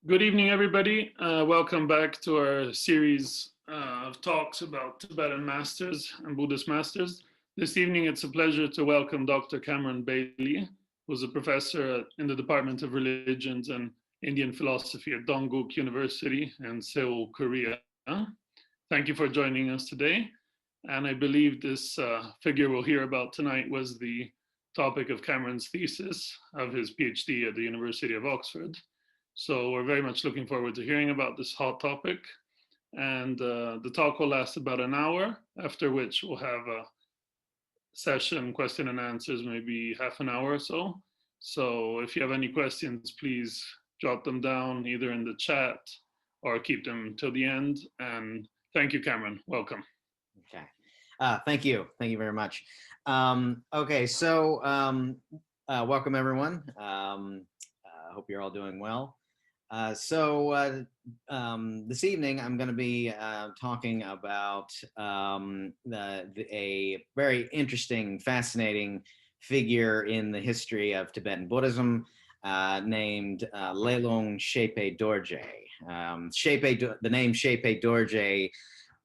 Good evening, everybody. Welcome back to our series of talks about Tibetan masters and Buddhist masters. This evening, it's a pleasure to welcome Dr. Cameron Bailey, who's a professor in the Department of Religions and Indian Philosophy at Dongguk University in Seoul, Korea. Thank you for joining us today. And I believe this figure we'll hear about tonight was the topic of Cameron's thesis of his PhD at the University of Oxford. So we're very much looking forward to hearing about this hot topic. And the talk will last about an hour, after which we'll have a session, question and answers, maybe half an hour or so. So if you have any questions, please jot them down either in the chat or keep them till the end. And thank you, Cameron. Welcome. Okay. Thank you. Thank you very much. Okay, so welcome everyone. I hope you're all doing well. This evening I'm going to be talking about a very interesting, fascinating figure in the history of Tibetan Buddhism named Lelung Zhepe Dorje. The name Zhepe Dorje,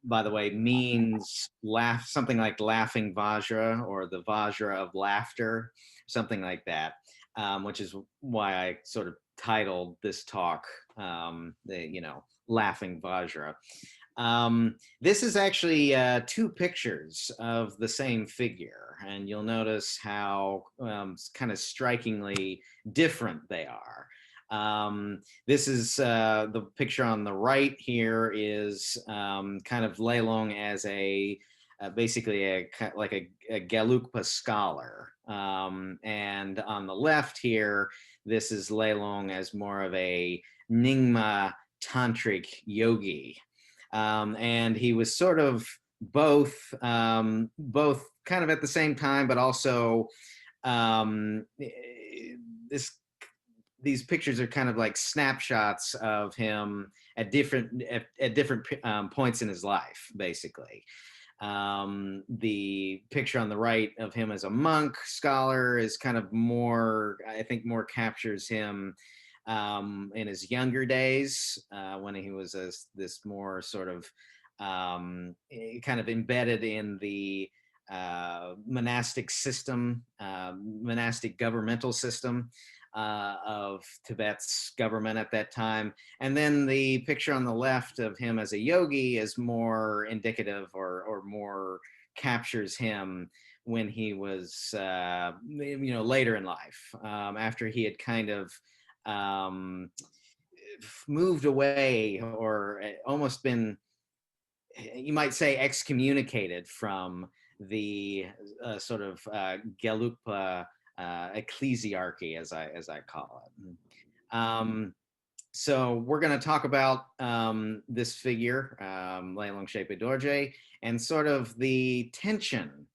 by the way, means something like laughing Vajra, or the Vajra of laughter, something like that, which is why I sort of titled this talk, Laughing Vajra. This is actually two pictures of the same figure, and you'll notice how kind of strikingly different they are. This is the picture on the right here is kind of Lelung as basically like a Gelugpa scholar. And on the left here, this is Lelung as more of a Nyingma tantric yogi. And he was sort of both kind of at the same time, but also these pictures are kind of like snapshots of him at different points in his life, basically. The picture on the right of him as a monk scholar is kind of more, I think, more captures him in his younger days, when he was this more sort of kind of embedded in the monastic system, monastic governmental system of Tibet's government at that time. And then the picture on the left of him as a yogi is more indicative or more captures him when he was, later in life, after he had kind of moved away or almost been, you might say, excommunicated from the sort of Gelugpa ecclesiarchy, as I call it. So we're going to talk about this figure, Lelung Zhepe Dorje, and sort of the tension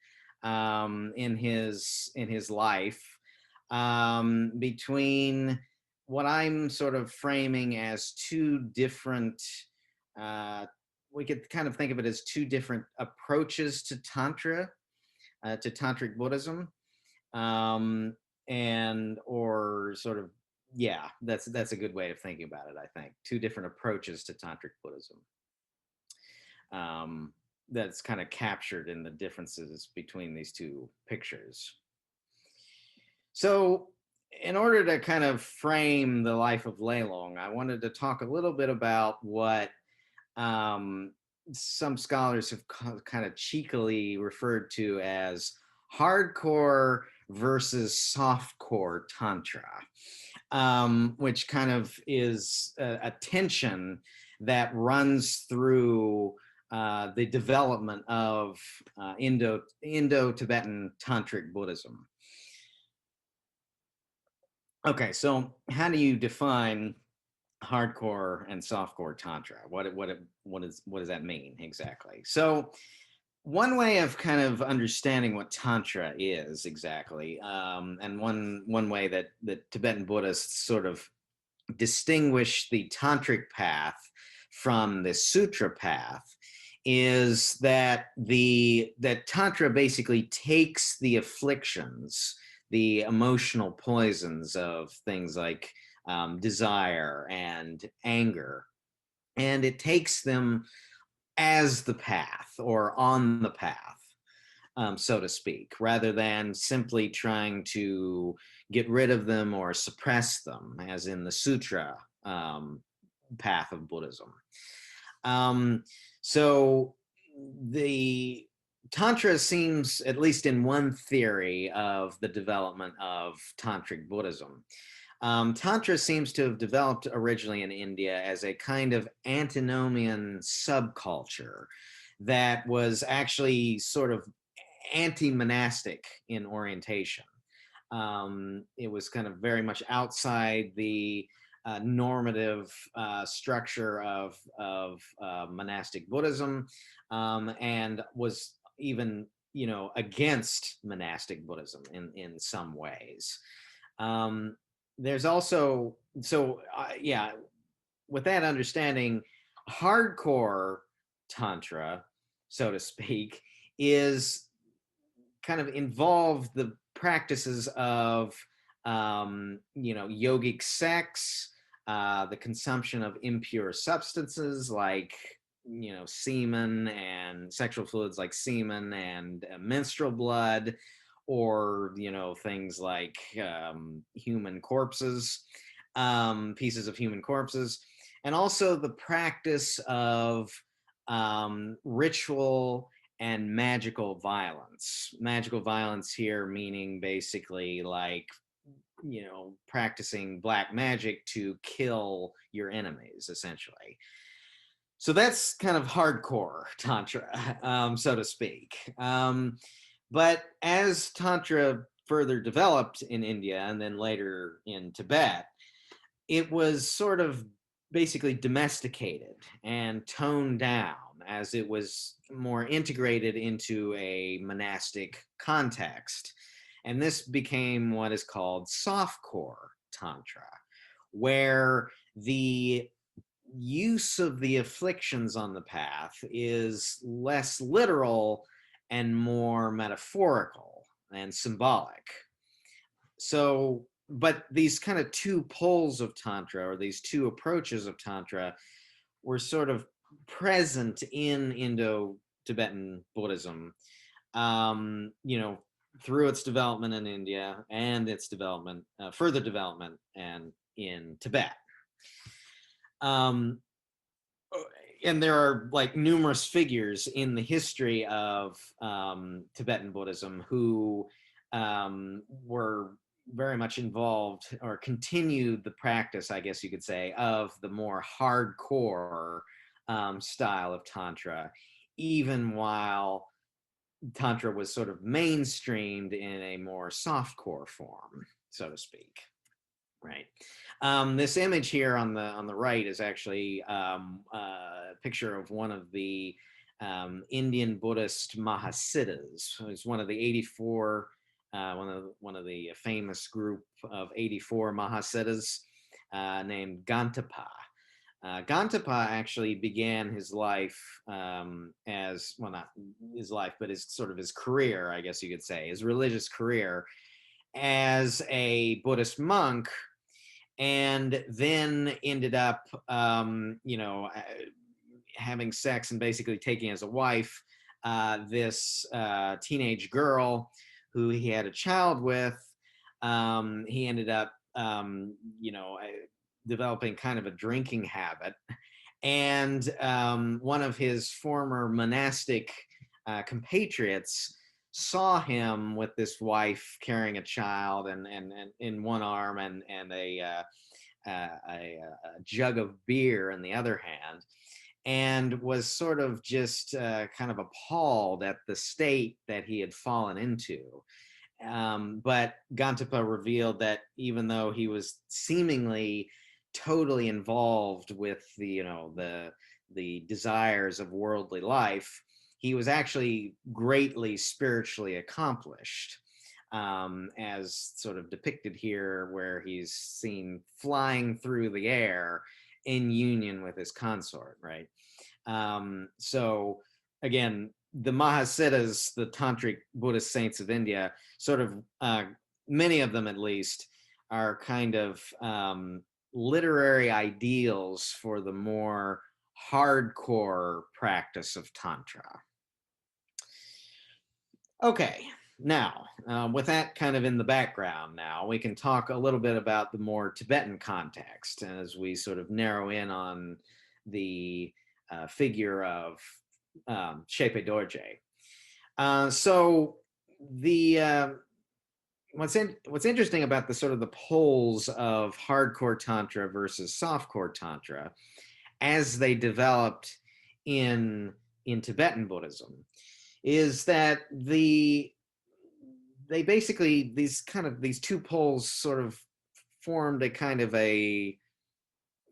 in his life between what I'm sort of framing as two different, we could kind of think of it as two different approaches to Tantra, to Tantric Buddhism. Or sort of, yeah, that's a good way of thinking about it. I think two different approaches to Tantric Buddhism, that's kind of captured in the differences between these two pictures. So in order to kind of frame the life of Lelung, I wanted to talk a little bit about what some scholars have kind of cheekily referred to as hardcore versus softcore Tantra, which kind of is a tension that runs through the development of Indo-Tibetan Tantric Buddhism. Okay, so how do you define hardcore and softcore Tantra? What does that mean exactly? So one way of kind of understanding what Tantra is exactly, and one way that Tibetan Buddhists sort of distinguish the Tantric path from the Sutra path, is that Tantra basically takes the afflictions the emotional poisons of things like desire and anger. And it takes them as the path or on the path, so to speak, rather than simply trying to get rid of them or suppress them, as in the sutra path of Buddhism. So the Tantra seems, at least in one theory of the development of Tantric Buddhism, Tantra seems to have developed originally in India as a kind of antinomian subculture that was actually sort of anti-monastic in orientation. It was kind of very much outside the normative structure of monastic Buddhism, and was even, against monastic Buddhism in some ways. There's also, yeah, with that understanding, hardcore Tantra, so to speak, is kind of involved the practices of, yogic sex, the consumption of impure substances like, semen and sexual fluids like semen and menstrual blood, or, things like human corpses, pieces of human corpses, and also the practice of ritual and magical violence. Magical violence here meaning basically like, practicing black magic to kill your enemies, essentially. So that's kind of hardcore Tantra, so to speak. But as Tantra further developed in India and then later in Tibet, it was sort of basically domesticated and toned down as it was more integrated into a monastic context. And this became what is called softcore Tantra, where the use of the afflictions on the path is less literal and more metaphorical and symbolic. So, but these kind of two poles of Tantra, or these two approaches of Tantra, were sort of present in Indo-Tibetan Buddhism, through its development in India and its development, further development, and in Tibet. And there are like numerous figures in the history of Tibetan Buddhism who were very much involved or continued the practice, I guess you could say, of the more hardcore style of Tantra, even while Tantra was sort of mainstreamed in a more softcore form, so to speak. Right. This image here on the right is actually a picture of one of the Indian Buddhist Mahasiddhas. It's one of the 84, one of the famous group of 84 Mahasiddhas named Gantapa. Gantapa actually began his life as, well, not his life, but his sort of his career, I guess you could say, his religious career as a Buddhist monk, and then ended up, having sex and basically taking as a wife this teenage girl who he had a child with. He ended up, developing kind of a drinking habit. And one of his former monastic compatriots saw him with this wife carrying a child and in one arm and a jug of beer in the other hand, and was sort of just kind of appalled at the state that he had fallen into. But Gantapa revealed that even though he was seemingly totally involved with the desires of worldly life, he was actually greatly spiritually accomplished, as sort of depicted here, where he's seen flying through the air in union with his consort, right? So again, the Mahasiddhas, the Tantric Buddhist saints of India, sort of many of them at least, are kind of literary ideals for the more hardcore practice of Tantra. Okay, now, with that kind of in the background now, we can talk a little bit about the more Tibetan context as we sort of narrow in on the figure of Zhepe Dorje. So the what's interesting about the sort of the poles of hardcore Tantra versus softcore Tantra as they developed in Tibetan Buddhism is that they basically, these two poles sort of formed a kind of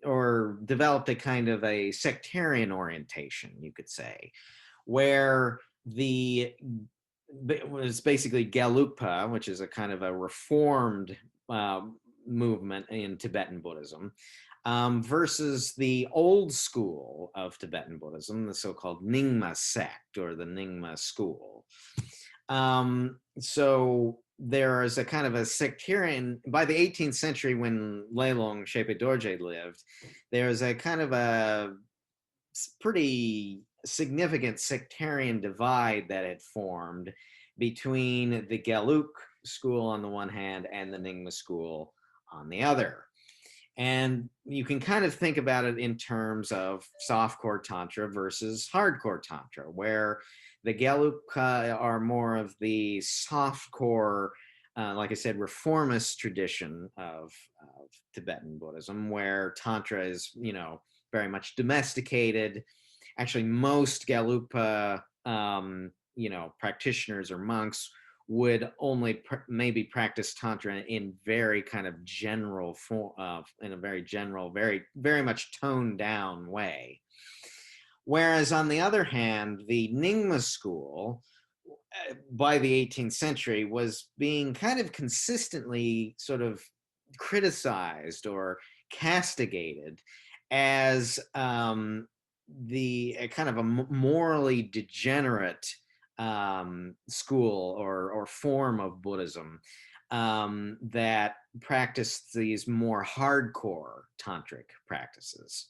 or developed a kind of a sectarian orientation, you could say, where it was basically Gelugpa, which is a kind of a reformed movement in Tibetan Buddhism, versus the old school of Tibetan Buddhism, the so-called Nyingma sect or the Nyingma school. So there is a kind of a sectarian, by the 18th century when Lelung, Zhepe Dorje lived, there's a kind of a pretty significant sectarian divide that had formed between the Gelug school on the one hand and the Nyingma school on the other. And you can kind of think about it in terms of softcore Tantra versus hardcore Tantra, where the Gelugpa are more of the softcore, like I said, reformist tradition of Tibetan Buddhism, where Tantra is, very much domesticated. Actually, most Gelugpa, practitioners or monks would only maybe practice Tantra in very kind of general form, in a very general, very, very much toned down way. Whereas on the other hand, the Nyingma school, by the 18th century, was being kind of consistently sort of criticized or castigated as the kind of a morally degenerate school or form of Buddhism that practiced these more hardcore tantric practices.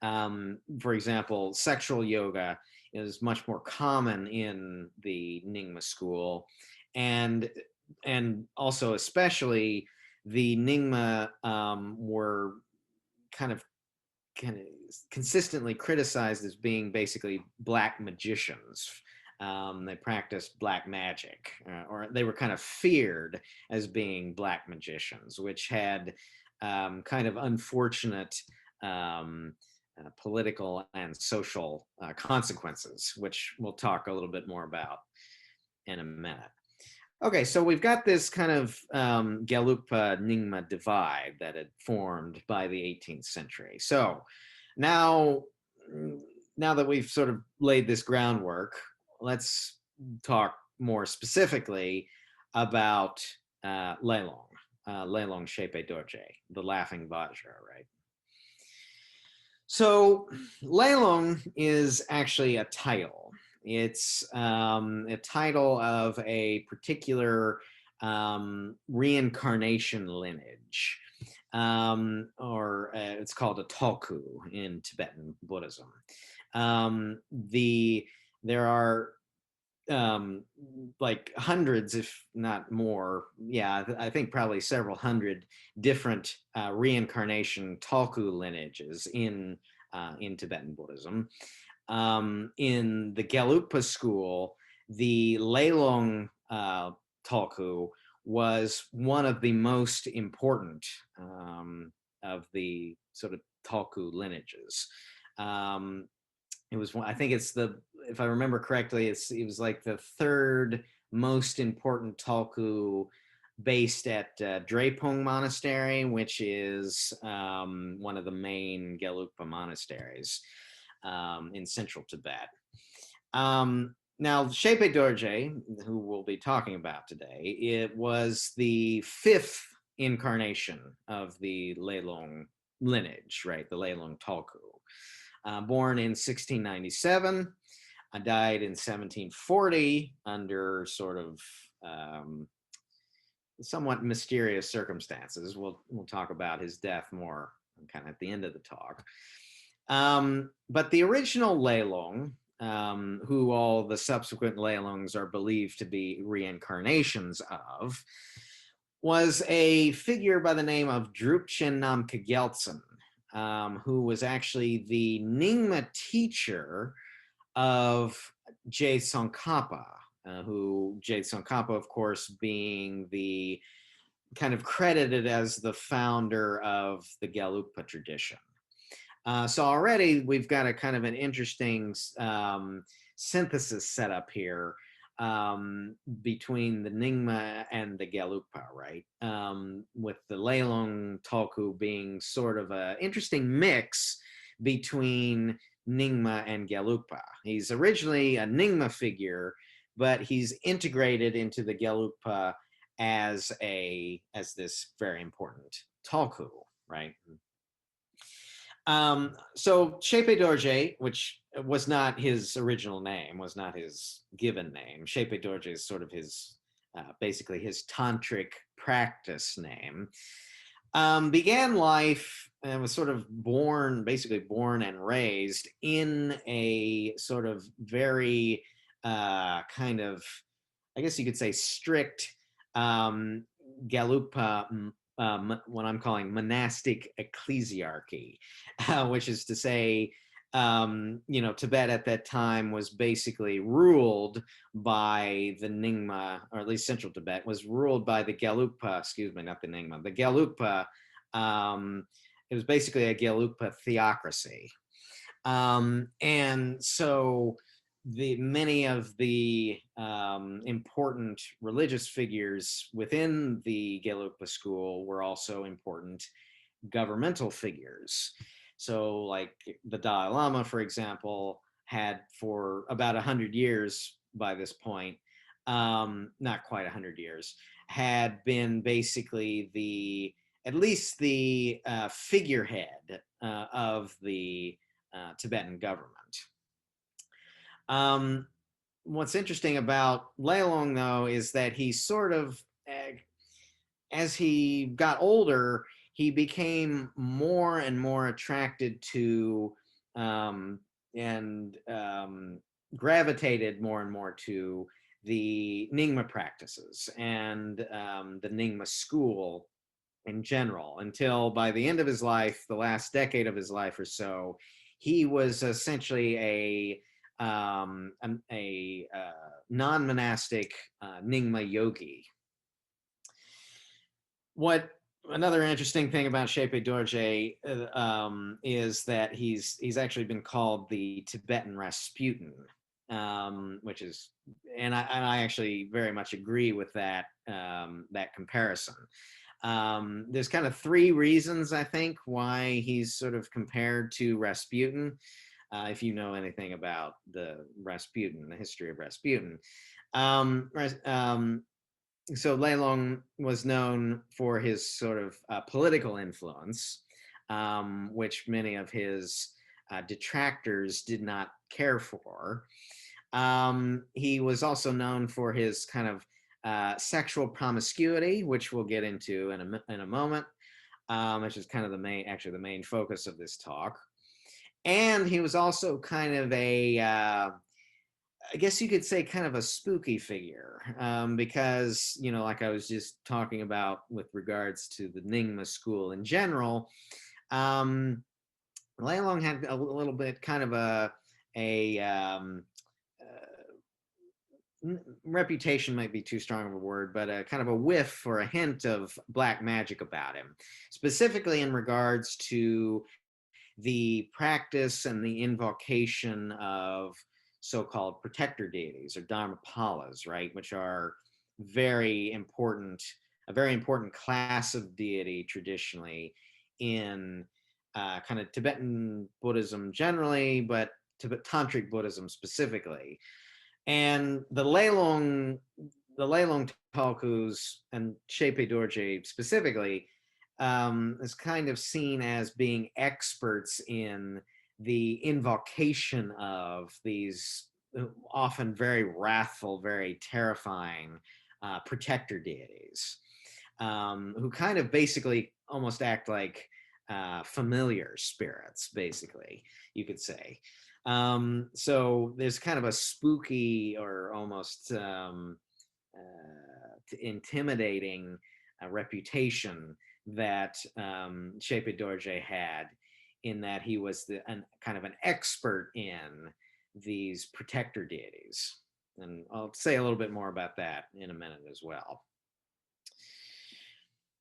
For example, sexual yoga is much more common in the Nyingma school, and also especially the Nyingma were kind of consistently criticized as being basically black magicians. They practiced black magic, or they were kind of feared as being black magicians, which had kind of unfortunate political and social consequences, which we'll talk a little bit more about in a minute. Okay, so we've got this kind of Gelugpa Nyingma divide that had formed by the 18th century. So now that we've sort of laid this groundwork, let's talk more specifically about Lelung Zhepe Dorje, the Laughing Vajra, right? So Lelung is actually a title. It's a title of a particular reincarnation lineage, or it's called a Tulku in Tibetan Buddhism. There are like hundreds, if not more, I think probably several hundred different reincarnation Tulku lineages in Tibetan Buddhism. In the Gelugpa school, the Lelung Tulku was one of the most important of the sort of Tulku lineages. It was, I think it's if I remember correctly, it was like the third most important Tulku based at Drepung Monastery, which is one of the main Gelugpa monasteries in central Tibet. Now, Zhepe Dorje, who we'll be talking about today, it was the fifth incarnation of the Lelung lineage, right? The Lelung Tulku. Born in 1697, died in 1740 under sort of somewhat mysterious circumstances. We'll talk about his death more kind of at the end of the talk. But the original Lelung, who all the subsequent Lelungs are believed to be reincarnations of, was a figure by the name of Drupchen Namke Gyaltsen, who was actually the Nyingma teacher of Je Tsongkhapa, who Je Tsongkhapa, of course, being the kind of credited as the founder of the Gelugpa tradition. So already we've got a kind of an interesting synthesis set up here between the Nyingma and the Gelugpa, right? With the Lelung Tulku being sort of an interesting mix between Nyingma and Gelugpa. He's originally a Nyingma figure, but he's integrated into the Gelugpa as this very important Tulku, right? So Zhepe Dorje, which was not his original name, was not his given name. Zhepe Dorje is sort of his, basically his tantric practice name. Began life and was sort of born, basically born and raised in a sort of very kind of, I guess you could say, strict Gelugpa, what I'm calling monastic ecclesiarchy, which is to say, Tibet at that time was basically ruled by the Nyingma, or at least central Tibet was ruled by the Gelugpa, excuse me, not the Nyingma, the Gelugpa. It was basically a Gelugpa theocracy. And so many of the important religious figures within the Gelugpa school were also important governmental figures. So like the Dalai Lama, for example, had for about 100 years by this point, not quite 100 years, had been basically at least the figurehead of the Tibetan government. What's interesting about Lelung, though, is that he sort of, as he got older, he became more and more attracted to and gravitated more and more to the Nyingma practices and the Nyingma school in general, until by the end of his life, the last decade of his life or so, he was essentially a non-monastic Nyingma yogi. Another interesting thing about Zhepe Dorje is that he's actually been called the Tibetan Rasputin, which is, and I actually very much agree with that comparison. There's kind of three reasons, I think, why he's sort of compared to Rasputin. If you know anything about the history of Rasputin. So Lelung was known for his sort of political influence, which many of his detractors did not care for. He was also known for his kind of sexual promiscuity, which we'll get into in a moment, which is kind of the main focus of this talk. And he was also kind of I guess you could say kind of a spooky figure, because, like I was just talking about with regards to the Nyingma school in general, Lelung had a little bit kind of a reputation might be too strong of a word, but a kind of a whiff or a hint of black magic about him, specifically in regards to the practice and the invocation of so-called protector deities or dharmapalas, right, which are a very important class of deity traditionally in kind of Tibetan Buddhism generally, but Tantric Buddhism specifically. And the Lelung Tulkus and Zhepe Dorje specifically is kind of seen as being experts in the invocation of these often very wrathful, very terrifying protector deities. who kind of basically almost act like familiar spirits, basically, you could say. So there's kind of a spooky or almost intimidating reputation that Zhepe Dorje had, in that he was kind of an expert in these protector deities. And I'll say a little bit more about that in a minute as well.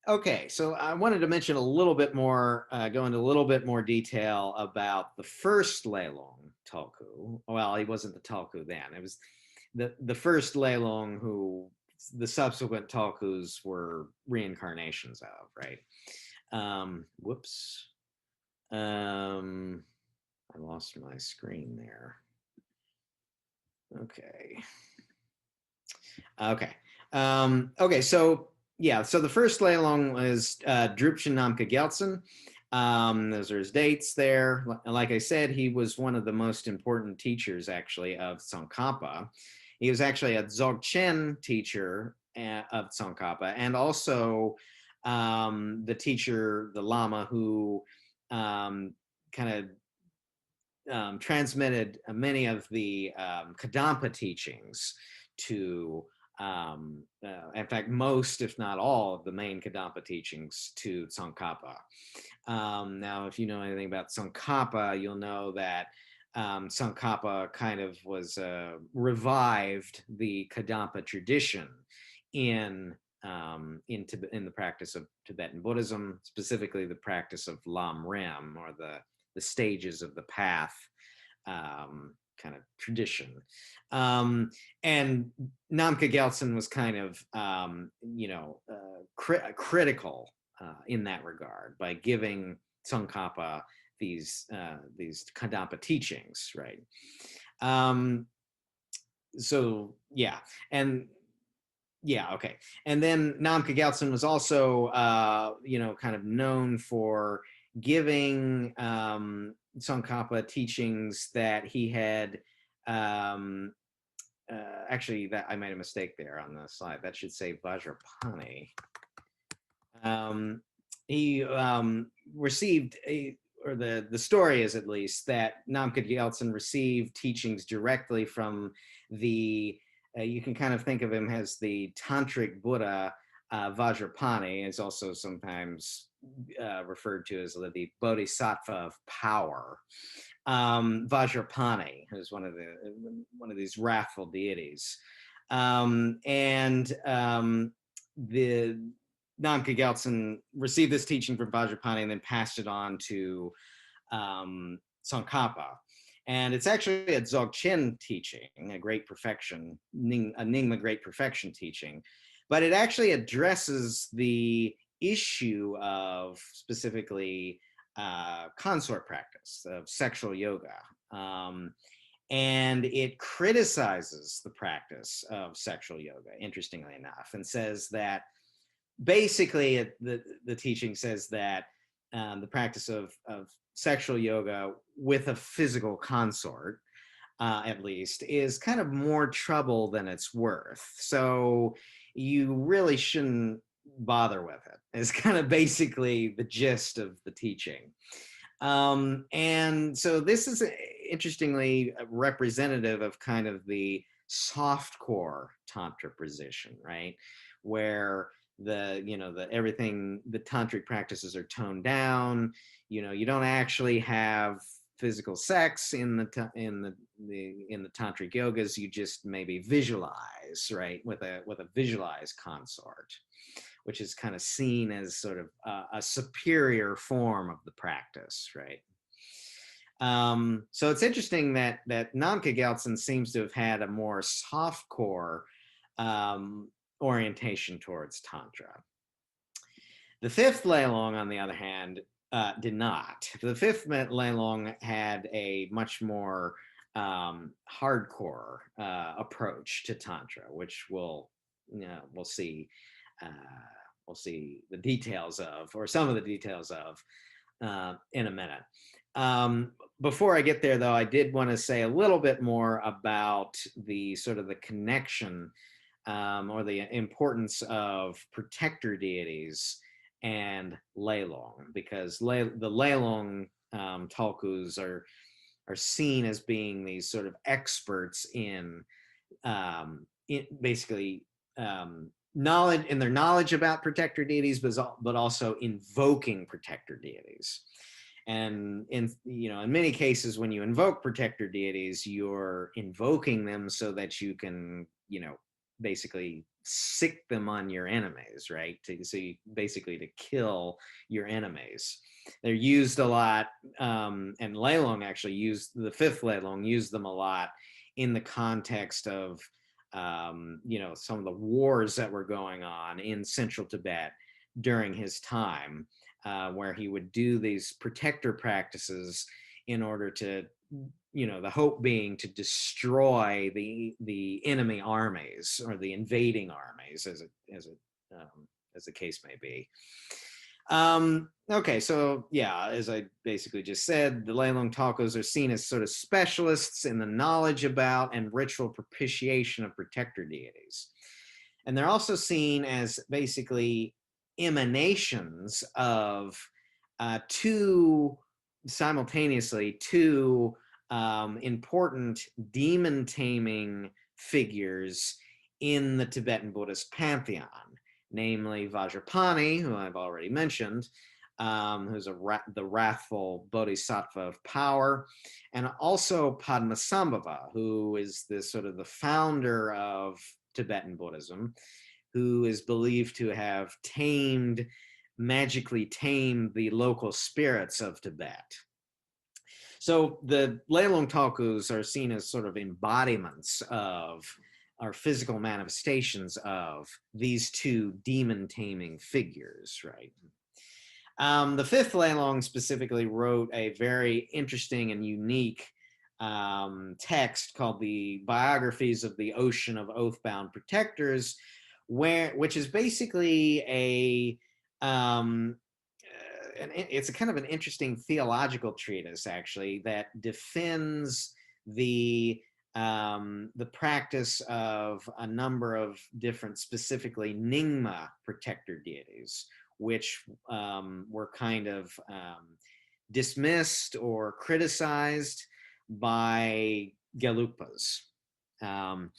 Okay, so I wanted to mention a little bit more, go into a little bit more detail about the first Lelung Tulku. Well, he wasn't the Tulku then. It was the first Lelung, who the subsequent Tulkus were reincarnations of, right? Whoops. I lost my screen there. Okay. Okay, so yeah, so the first Lelung was Drupchen Namka Gyaltsen. Those are his dates there. Like I said, he was one of the most important teachers, actually, of Tsongkhapa. He was actually a Dzogchen teacher of Tsongkhapa, and also the teacher, the lama, who kind of transmitted many of the Kadampa teachings to, in fact, most, if not all, of the main Kadampa teachings to Tsongkhapa. Now, if you know anything about Tsongkhapa, you'll know that Tsongkhapa kind of was revived the Kadampa tradition in the practice of Tibetan Buddhism, specifically the practice of Lam Rim, or the stages of the path kind of tradition. And Namka Gyaltsen was kind of, critical in that regard by giving Tsongkhapa these Kadampa teachings, right? So yeah, and yeah, okay. And then Namka Gyaltsen was also, kind of known for giving Tsongkhapa teachings that he had, actually, that I made a mistake there on the slide. That should say Vajrapani. He received the story is at least that Namka Gyaltsen received teachings directly from the, you can kind of think of him as the Tantric Buddha. Vajrapani is also sometimes referred to as the Bodhisattva of power. Vajrapani is one of these wrathful deities, and the Namka Gyaltsen received this teaching from Vajrapani and then passed it on to Tsongkhapa. And it's actually a Dzogchen teaching, a great perfection, a Nyingma great perfection teaching, but it actually addresses the issue of specifically consort practice, of sexual yoga. And it criticizes the practice of sexual yoga, interestingly enough, and says that basically the teaching says that the practice of sexual yoga with a physical consort, at least, is kind of more trouble than it's worth. So you really shouldn't bother with it, is kind of basically the gist of the teaching. And so this is interestingly representative of kind of the softcore tantra position, right? Where everything, the tantric practices are toned down. You don't actually have physical sex in the tantric yogas. You just maybe visualize, right, with a visualized consort, which is kind of seen as sort of a superior form of the practice, right? So it's interesting that Namka Gyaltsen seems to have had a more softcore orientation towards Tantra. The fifth Lelung, on the other hand, did not. The fifth Lelung had a much more hardcore approach to Tantra, which we'll see the details of, or some of the details of, in a minute. Before I get there, though, I did want to say a little bit more about the sort of the connection or the importance of protector deities and Lelung, because the Lelung Tulkus are seen as being these sort of experts in basically knowledge, in their knowledge about protector deities, but also invoking protector deities. And in many cases, when you invoke protector deities, you're invoking them so that you can, basically sick them on your enemies, right? Basically to kill your enemies. They're used a lot, and Lelung actually the fifth Lelung used them a lot in the context of, some of the wars that were going on in central Tibet during his time, where he would do these protector practices in order to, the hope being to destroy the enemy armies or the invading armies, as the case may be. Okay, so yeah, as I basically just said, the Lelung Tulkus are seen as sort of specialists in the knowledge about and ritual propitiation of protector deities. And they're also seen as basically emanations of two important demon taming figures in the Tibetan Buddhist pantheon, namely Vajrapani, who I've already mentioned, who's the wrathful bodhisattva of power, and also Padmasambhava, who is the founder of Tibetan Buddhism, who is believed to have magically tamed the local spirits of Tibet. So the Lelung Tulkus are seen as sort of embodiments of, or physical manifestations of, these two demon taming figures, right? The fifth Lelung specifically wrote a very interesting and unique text called the Biographies of the Ocean of Oath-Bound Protectors, which is basically it's a kind of an interesting theological treatise, actually, that defends the practice of a number of different, specifically Nyingma protector deities, which were kind of dismissed or criticized by Gelugpas. And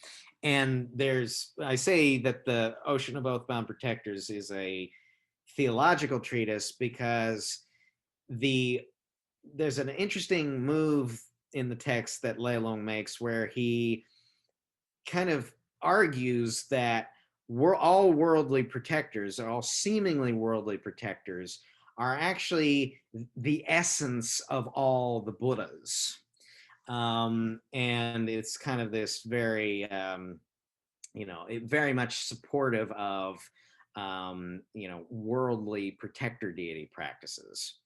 I say that the Ocean of Oath-Bound Protectors is a theological treatise because there's an interesting move in the text that Lelung makes where he kind of argues that all worldly protectors, or all seemingly worldly protectors, are actually the essence of all the Buddhas. And it's kind of this very, very much supportive of, worldly protector deity practices.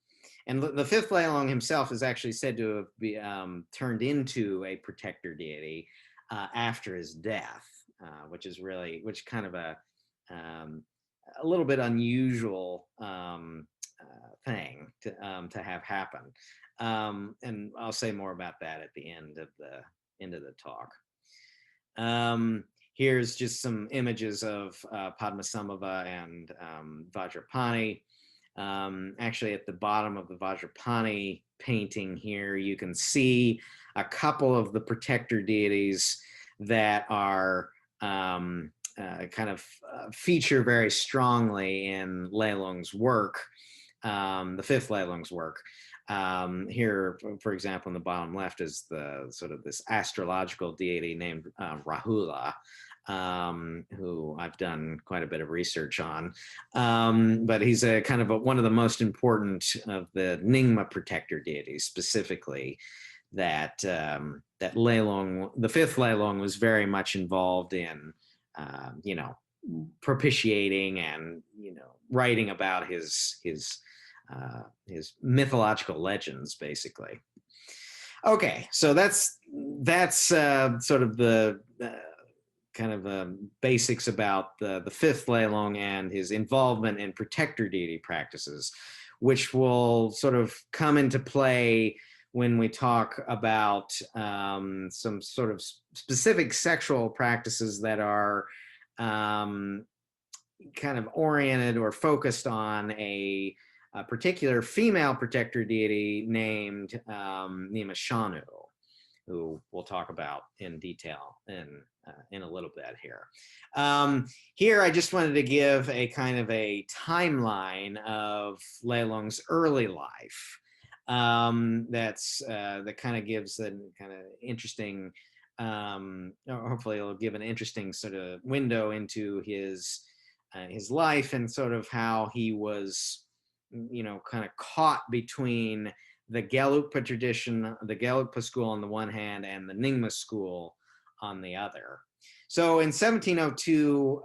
And the fifth Lelung himself is actually said to have turned into a protector deity after his death, which kind of a little bit unusual thing to have happen. And I'll say more about that at the end of the talk. Here's just some images of Padmasambhava and Vajrapani. Actually, at the bottom of the Vajrapani painting here, you can see a couple of the protector deities that are kind of feature very strongly in Lelung's work, the fifth Lelung's work. Here, for example, in the bottom left is the sort of this astrological deity named Rahula, who I've done quite a bit of research on. But he's a kind of one of the most important of the Nyingma protector deities, specifically that Lelung, the fifth Lelung, was very much involved in, propitiating and writing about his mythological legends, basically. Okay, so that's sort of the kind of basics about the fifth Lelung and his involvement in protector deity practices, which will sort of come into play when we talk about some sort of specific sexual practices that are kind of oriented or focused on a particular female protector deity named Nyingma Shanu, who we'll talk about in detail in a little bit here. Here, I just wanted to give a kind of a timeline of Lelung's early life. That kind of gives a kind of interesting, hopefully it'll give an interesting sort of window into his life and sort of how he was, kind of caught between the Gelugpa tradition, the Gelugpa school on the one hand, and the Nyingma school on the other. So in 1702,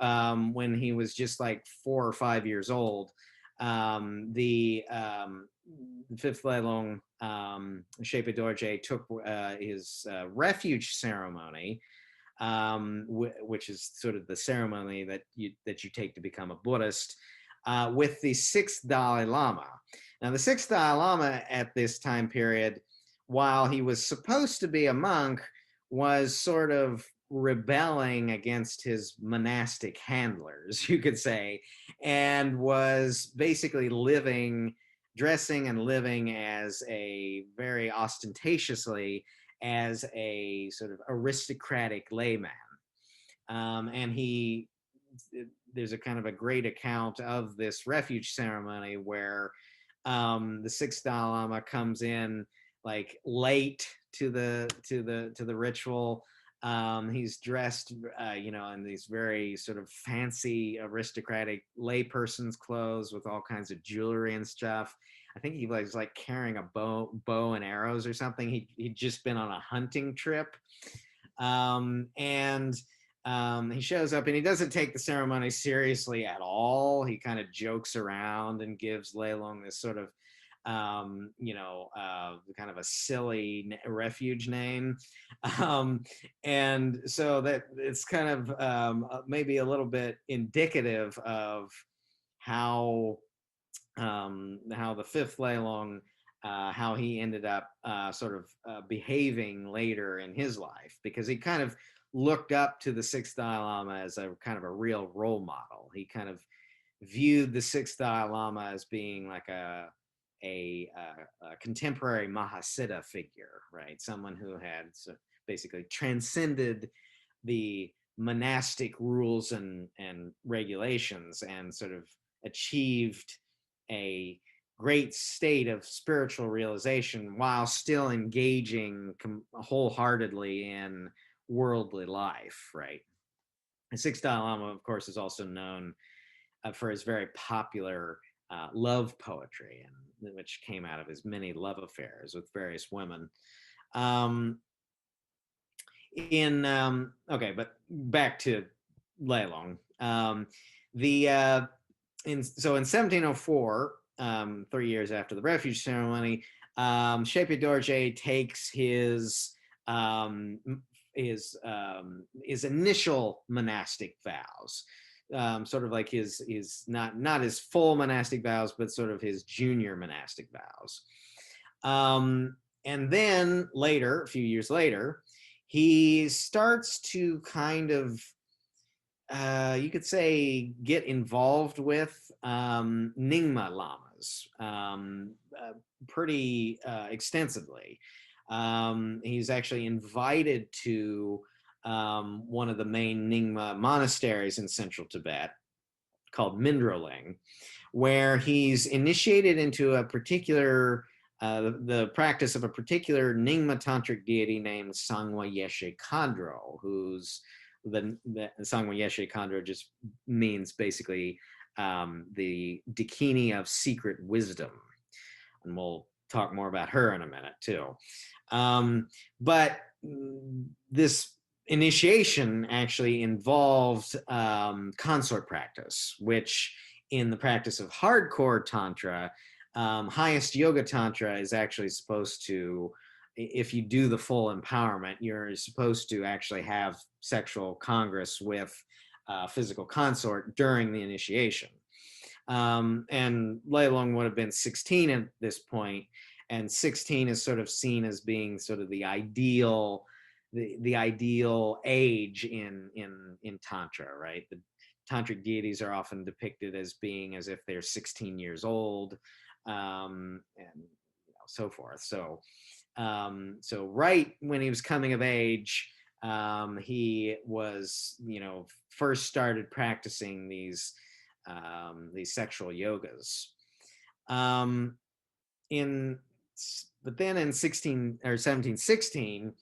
when he was just like 4 or 5 years old, the fifth Lelung, Zhepe Dorje, took his refuge ceremony, which is sort of the ceremony that you take to become a Buddhist, with the 6th Dalai Lama. Now, the 6th Dalai Lama at this time period, while he was supposed to be a monk, was sort of rebelling against his monastic handlers, you could say, and was basically dressing and living as a very ostentatiously as a sort of aristocratic layman. And there's a kind of a great account of this refuge ceremony where the 6th Dalai Lama comes in like late to the ritual. He's dressed, in these very sort of fancy aristocratic layperson's clothes with all kinds of jewelry and stuff. I think he was like carrying a bow and arrows or something. He'd just been on a hunting trip, and he shows up and he doesn't take the ceremony seriously at all. He kind of jokes around and gives Lelung this sort of, kind of a silly refuge name. And so that it's kind of maybe a little bit indicative of how the fifth Lelung, how he ended up behaving later in his life, because he kind of looked up to the 6th Dalai Lama as a kind of a real role model. He kind of viewed the 6th Dalai Lama as being like a contemporary Mahasiddha figure, right? Someone who had basically transcended the monastic rules and regulations and sort of achieved a great state of spiritual realization while still engaging wholeheartedly in worldly life, right? And 6th Dalai Lama, of course, is also known for his very popular love poetry, and which came out of his many love affairs with various women. Okay, but back to Lelung. In 1704, 3 years after the refuge ceremony, Zhepe Dorje takes his initial monastic vows, sort of like his not his full monastic vows, but sort of his junior monastic vows. And then later, a few years later, he starts to kind of, you could say, get involved with Nyingma lamas pretty extensively. He's actually invited to one of the main Nyingma monasteries in central Tibet called Mindroling, where he's initiated into a particular the practice of a particular Nyingma tantric deity named Sangwa Yeshe Khandro, who's the Sangwa Yeshe Khandro just means basically the Dakini of secret wisdom, and we'll talk more about her in a minute too. But this initiation actually involved consort practice, which in the practice of hardcore tantra, highest yoga tantra is actually supposed to, if you do the full empowerment, you're supposed to actually have sexual congress with physical consort during the initiation. And Lelung would have been 16 at this point, and 16 is sort of seen as being sort of the ideal the ideal age in tantra, right? The tantric deities are often depicted as being as if they're 16 years old, and so forth. So so right when he was coming of age, he was, first started practicing these sexual yogas. But then in 1716,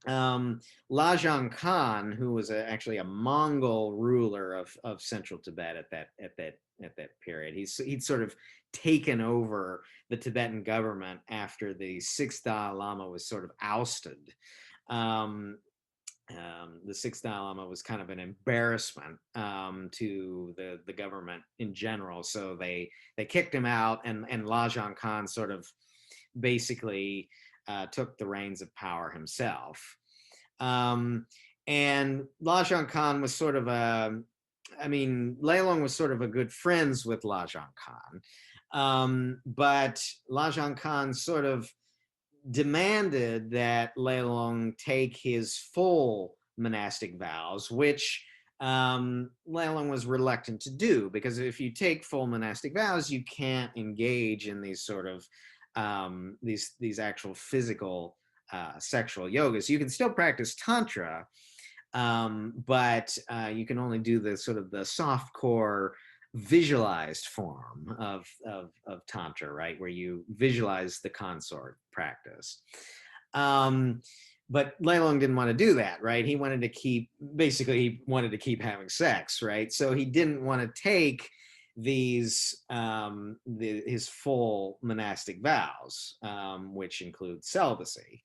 Lajong Khan, who was actually a Mongol ruler of central Tibet at that period, he'd sort of taken over the Tibetan government after the sixth Dalai Lama was sort of ousted. The sixth Dalai Lama was kind of an embarrassment to the government in general, so they kicked him out, and Lajong Khan sort of basically took the reins of power himself. And Lajong Khan was sort of Lelung was sort of a good friends with Lajong Khan, but Lajong Khan sort of demanded that Lelung take his full monastic vows, which Lelung was reluctant to do, because if you take full monastic vows, you can't engage in these sort of these actual physical sexual yogas. You can still practice tantra, but you can only do the sort of the softcore visualized form of tantra, right, where you visualize the consort practice. But Lelung didn't want to do that, right? He wanted to keep having sex, right? So he didn't want to take these his full monastic vows, which include celibacy.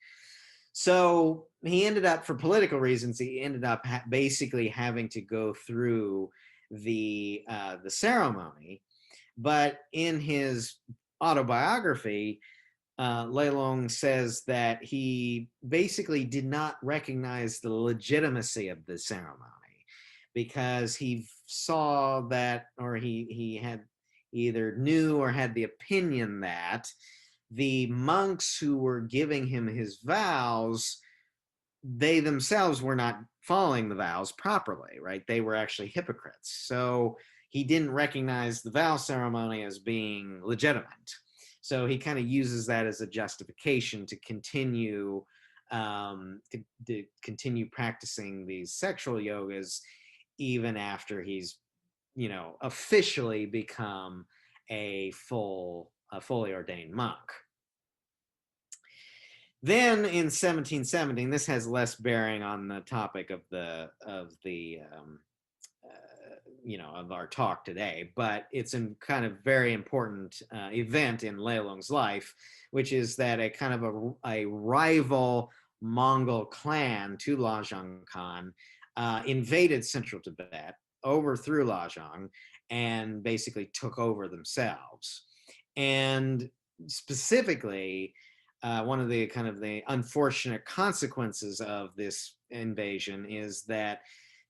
So he ended up, for political reasons, he ended up basically having to go through the ceremony. But in his autobiography, Lelung says that he basically did not recognize the legitimacy of the ceremony, because he saw that, or he had either knew or had the opinion that the monks who were giving him his vows, they themselves were not following the vows properly, right? They were actually hypocrites. So he didn't recognize the vow ceremony as being legitimate. So he kind of uses that as a justification to continue to continue practicing these sexual yogas, even after he's, officially become a fully ordained monk. Then in 1717, this has less bearing on the topic of of our talk today, but it's a kind of very important event in Lelung's life, which is that a kind of a rival Mongol clan to Lajong Khan invaded central Tibet, overthrew Lajong, and basically took over themselves. And specifically, one of the kind of the unfortunate consequences of this invasion is that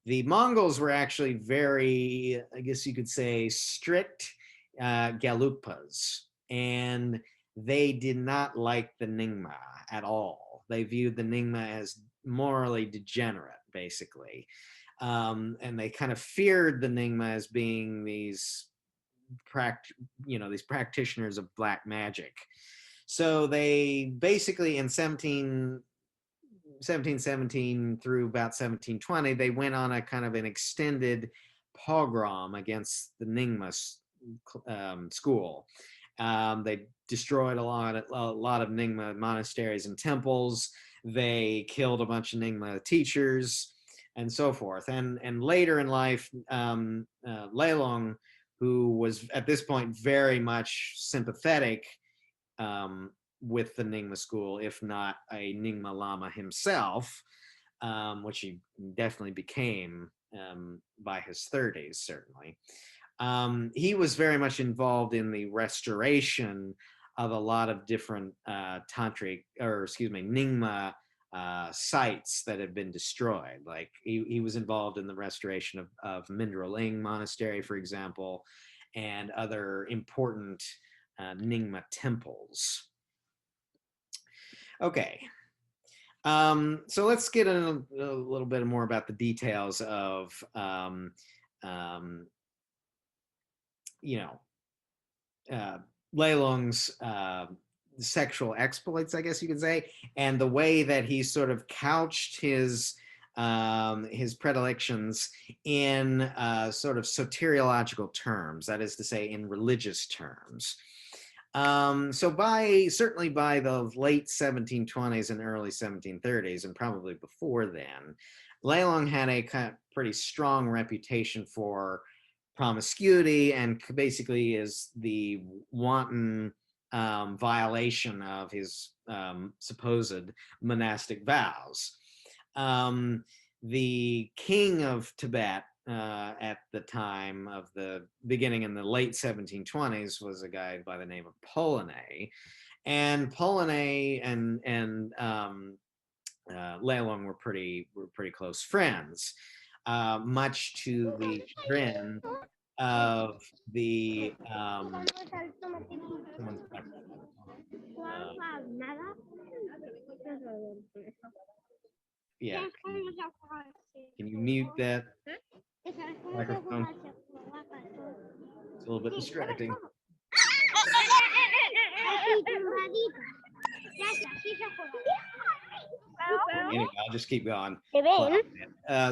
the Mongols were actually very, I guess you could say, strict Gelugpas, and they did not like the Nyingma at all. They viewed the Nyingma as morally degenerate, basically. And they kind of feared the Nyingma as being these practitioners of black magic. So they basically, in 1717 through about 1720, they went on a kind of an extended pogrom against the Nyingma school. They destroyed a lot of Nyingma monasteries and temples. They killed a bunch of Nyingma teachers, and so forth. And later in life, Lelung, who was at this point very much sympathetic with the Nyingma school, if not a Nyingma Lama himself, which he definitely became by his 30s, certainly. He was very much involved in the restoration of a lot of different Nyingma sites that had been destroyed. Like he was involved in the restoration of Mindraling Monastery, for example, and other important Nyingma temples. Okay. So let's get a little bit more about the details of, Lelung's sexual exploits, I guess you could say, and the way that he sort of couched his predilections in sort of soteriological terms, that is to say, in religious terms. So certainly by the late 1720s and early 1730s, and probably before then, Lelung had a kind of pretty strong reputation for promiscuity, and basically is the wanton violation of his supposed monastic vows. The king of Tibet at the time of the beginning in the late 1720s was a guy by the name of Polonais, and Polonais and Lelung were pretty close friends, much to the chagrin of the yeah. Can you mute that microphone? It's a little bit distracting. Anyway, I'll just keep going.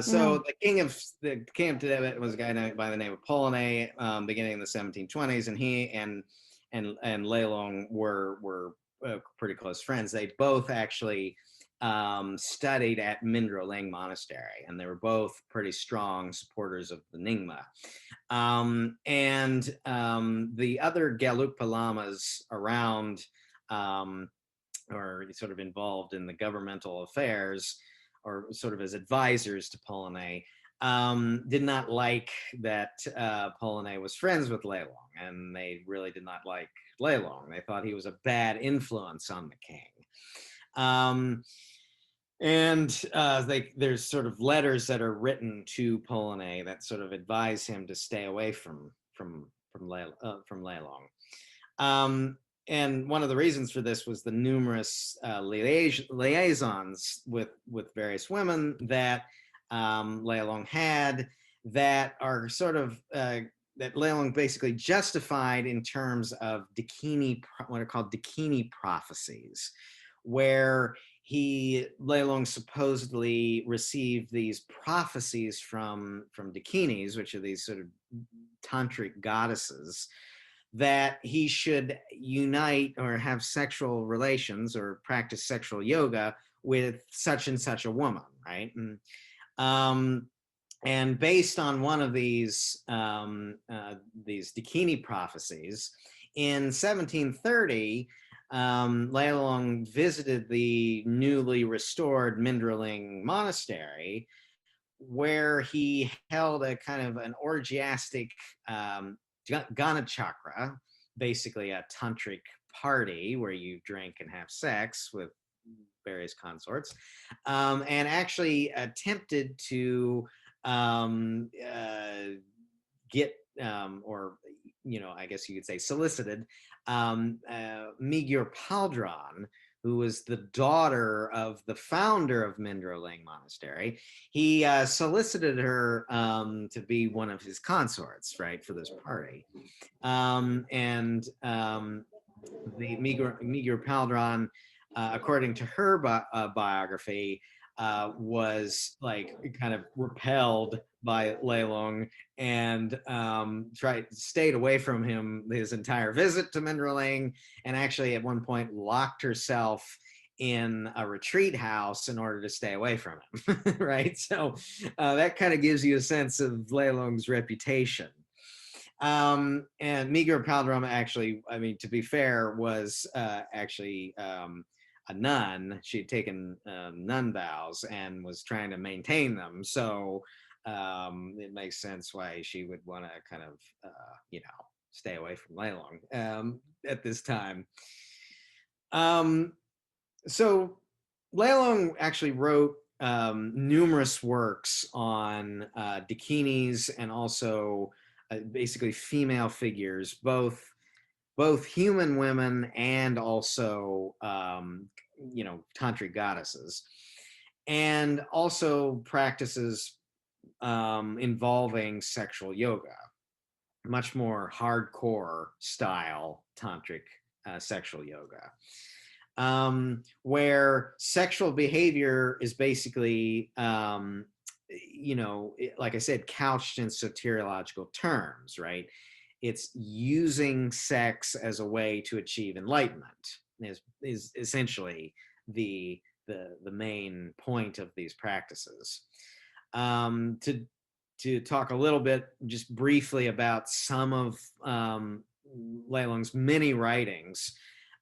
So the king of Tibet was a guy by the name of Polonais, beginning in the 1720s, and he and Lelung were pretty close friends. They both actually studied at Mindroleng Monastery, and they were both pretty strong supporters of the Nyingma. The other Gelugpa lamas around, or sort of involved in the governmental affairs, or sort of as advisors to Polonais, did not like that Polonais was friends with Lelung, and they really did not like Lelung. They thought he was a bad influence on the king. There's sort of letters that are written to Polonais that sort of advise him to stay away from Lelung. And one of the reasons for this was the numerous liaisons with various women that Lelung had, that are sort of that Lelung basically justified in terms of Dakini, what are called Dakini prophecies, where Lelung supposedly received these prophecies from Dakinis, which are these sort of tantric goddesses, that he should unite or have sexual relations or practice sexual yoga with such and such a woman, right? And based on one of these Dakini prophecies, in 1730, Lelung visited the newly restored Mindroleng Monastery, where he held a kind of an orgiastic Gana Chakra, basically a tantric party where you drink and have sex with various consorts, and actually attempted to get, or I guess you could say solicited, Migyur Paldron, who was the daughter of the founder of Mindroleng Monastery. He solicited her to be one of his consorts, right, for this party. The Migyur Paldron, according to her biography, was like kind of repelled by Lelung, and stayed away from him his entire visit to Mindroleng, and actually at one point locked herself in a retreat house in order to stay away from him. Right, so that kind of gives you a sense of Lelung's reputation. And Migyur Paldron actually, I mean, to be fair, was actually a nun. She had taken nun vows and was trying to maintain them. So it makes sense why she would want to kind of, stay away from Lelung at this time. So Lelung actually wrote numerous works on Dakinis, and also basically female figures, both both human women and also, tantric goddesses, and also practices involving sexual yoga, much more hardcore style tantric sexual yoga, where sexual behavior is basically, like I said, couched in soteriological terms, right? It's using sex as a way to achieve enlightenment is essentially the main point of these practices. To talk a little bit, just briefly, about some of Lelung's many writings.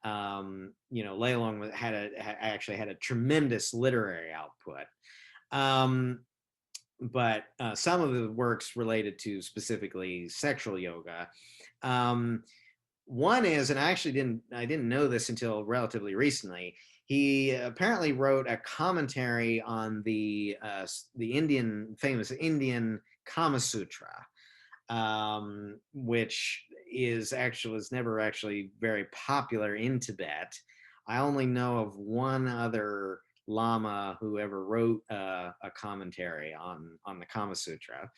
Lelung actually had a tremendous literary output, but some of the works related to specifically sexual yoga. One is, and I didn't know this until relatively recently. He apparently wrote a commentary on the famous Indian Kama Sutra, which was never actually very popular in Tibet. I only know of one other lama who ever wrote a commentary on the Kama Sutra.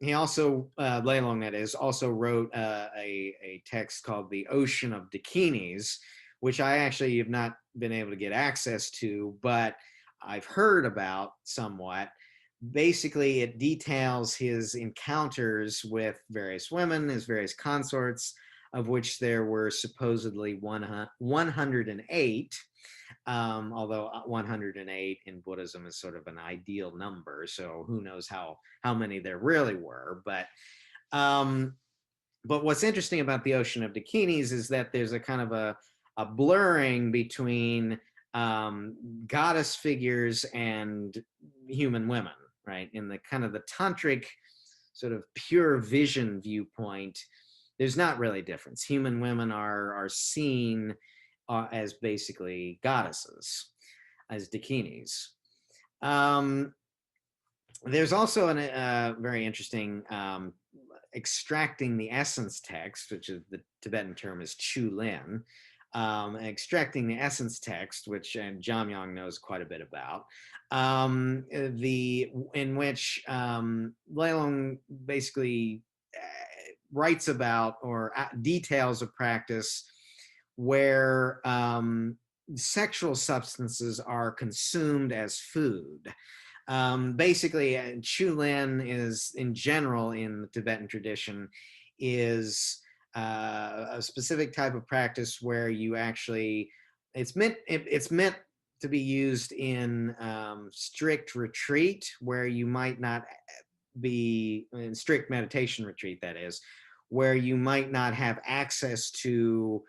He also, Lelung that is, also wrote a text called The Ocean of Dakinis, which I actually have not been able to get access to, but I've heard about somewhat. Basically, it details his encounters with various women, his various consorts, of which there were supposedly 108, although 108 in Buddhism is sort of an ideal number, so who knows how many there really were. But what's interesting about the Ocean of Dakinis is that there's a kind of a blurring between goddess figures and human women, right? In the kind of the tantric sort of pure vision viewpoint, there's not really a difference. Human women are seen as basically goddesses, as dakinis. There's also a very interesting extracting the essence text, which is the Tibetan term is Chulin. Extracting the essence text, which Jamyang knows quite a bit about, in which Lelung basically writes about or details a practice where sexual substances are consumed as food. Basically, Chulin is, in general, in the Tibetan tradition, is a specific type of practice where you actually, it's meant to be used in strict retreat, where you might not be in strict meditation retreat, that is, where you might not have access to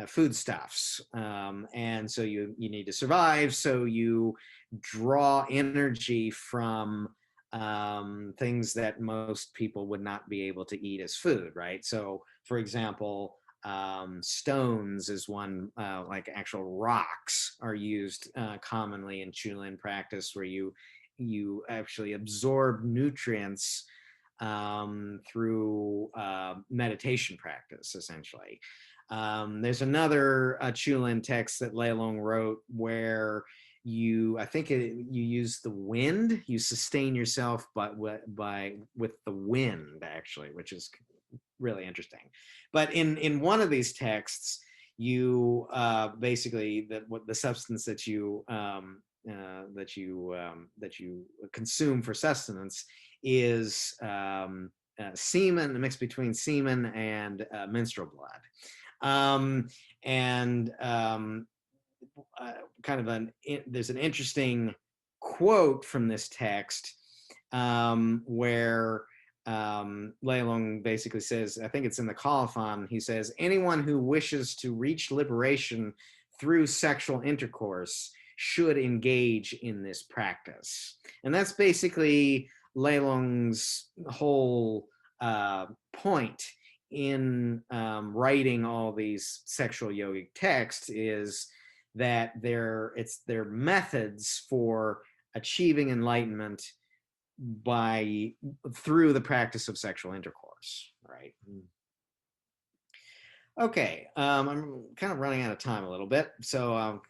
foodstuffs, and so you need to survive, so you draw energy from things that most people would not be able to eat as food, right? So, for example, stones is one, like actual rocks are used commonly in Chulin practice, where you actually absorb nutrients through meditation practice, essentially. There's another Chulin text that Lelung wrote where you use the wind, you sustain yourself with the wind, actually, which is really interesting. But in one of these texts, you basically the substance that you consume for sustenance is semen, a mix between semen and menstrual blood. There's an interesting quote from this text where Lelung basically says, I think it's in the Colophon, he says, anyone who wishes to reach liberation through sexual intercourse should engage in this practice. And that's basically Lelung's whole point in writing all these sexual yogic texts, is that they're methods for achieving enlightenment through the practice of sexual intercourse, right? Okay, I'm kind of running out of time a little bit, so I'll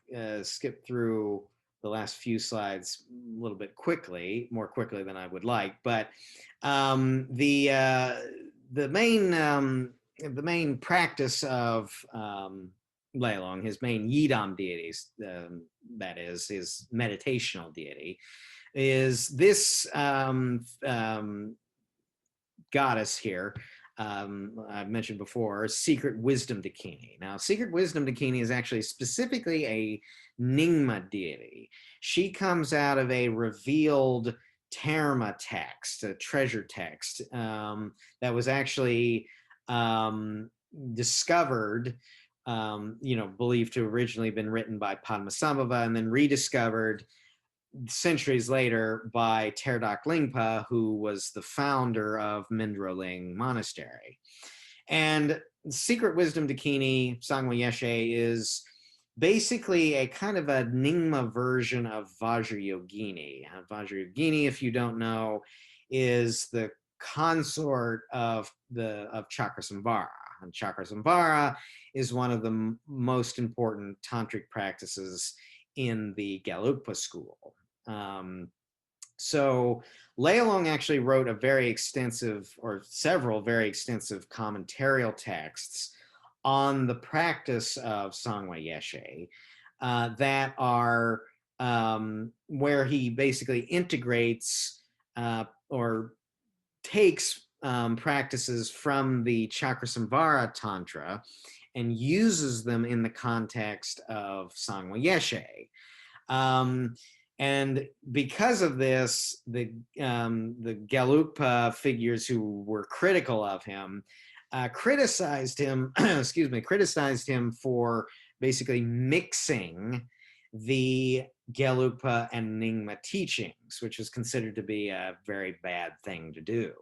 skip through the last few slides a little bit quickly, more quickly than I would like. But the main practice of Lelung, his main Yidam deities, that is his meditational deity, is this goddess here. I've mentioned before, Secret Wisdom Dakini. Now, Secret Wisdom Dakini is actually specifically a Nyingma deity. She comes out of a revealed Terma text, a treasure text, that was actually discovered, believed to have originally been written by Padmasambhava and then rediscovered centuries later by Terdok Lingpa, who was the founder of Mindroling Monastery. And Secret Wisdom Dakini, Sangwa Yeshe, is basically a kind of a Nyingma version of Vajra Yogini. Vajra Yogini, if you don't know, is the consort of Chakrasamvara. And Chakrasamvara is one of the most important tantric practices in the Gelugpa school. So Lelung actually wrote a very extensive, or several very extensive commentarial texts on the practice of Sangwa Yeshe that are where he basically integrates or takes practices from the Chakrasamvara Tantra and uses them in the context of Sangwa Yeshe. And because of this, the Gelugpa figures who were critical of him criticized him, criticized him for basically mixing the Gelugpa and Nyingma teachings, which was considered to be a very bad thing to do.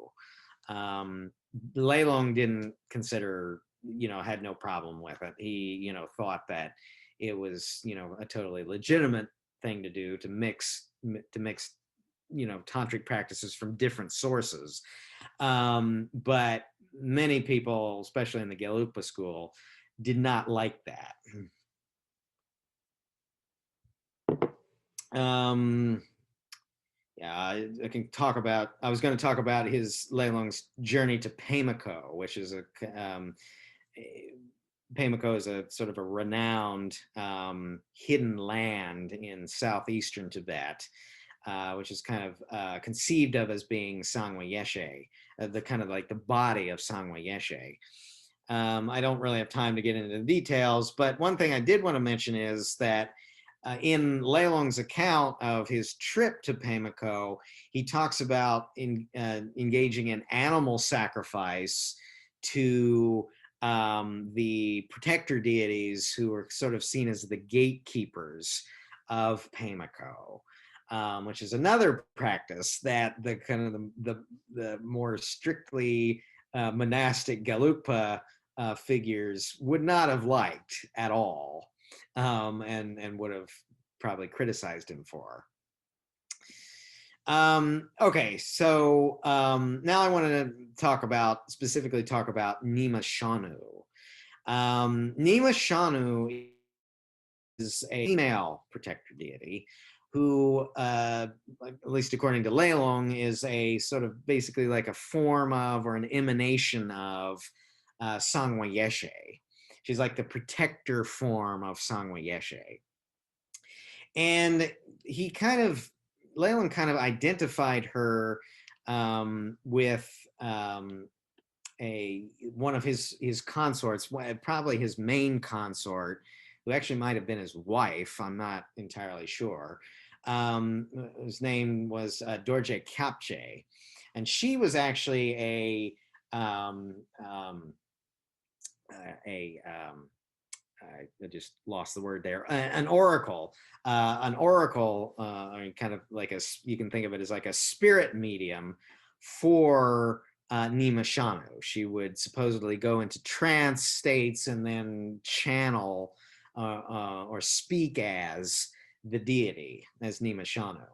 Lelung didn't consider, had no problem with it. He, thought that it was, a totally legitimate thing to do, to mix tantric practices from different sources, but many people, especially in the Gelugpa school, did not like that. Yeah, I can talk about. I was going to talk about his Lelung's journey to Pamako, which is Pamako is a sort of a renowned hidden land in southeastern Tibet, which is kind of conceived of as being Sangwa Yeshe, the kind of like the body of Sangwa Yeshe. I don't really have time to get into the details, but one thing I did want to mention is that in Lelung's account of his trip to Pamako, he talks about engaging in animal sacrifice to the protector deities who are sort of seen as the gatekeepers of Pamako, which is another practice that the kind of the more strictly monastic Gelugpa figures would not have liked at all, and would have probably criticized him for. Okay, so now I wanted to specifically talk about Nyingma Shanu. Nyingma Shanu is a female protector deity who, at least according to Lelung, is a sort of basically like a form of or an emanation of Sangwa Yeshe. She's like the protector form of Sangwa Yeshe. And Lelung kind of identified her with one of his consorts, probably his main consort, who actually might have been his wife. I'm not entirely sure. His name was Dorje Kapche, and she was actually I just lost the word there. An oracle, I mean, kind of like you can think of it as like a spirit medium for Nyingma Shanu. She would supposedly go into trance states and then channel or speak as the deity, as Nyingma Shanu.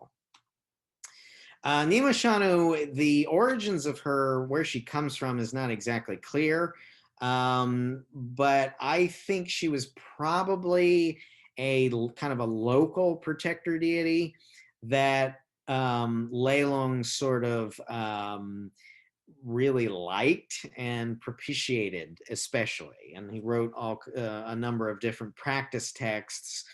Nyingma Shanu, the origins of her, where she comes from, is not exactly clear. But I think she was probably a kind of a local protector deity that Lelung sort of really liked and propitiated, especially. And he wrote a number of different practice texts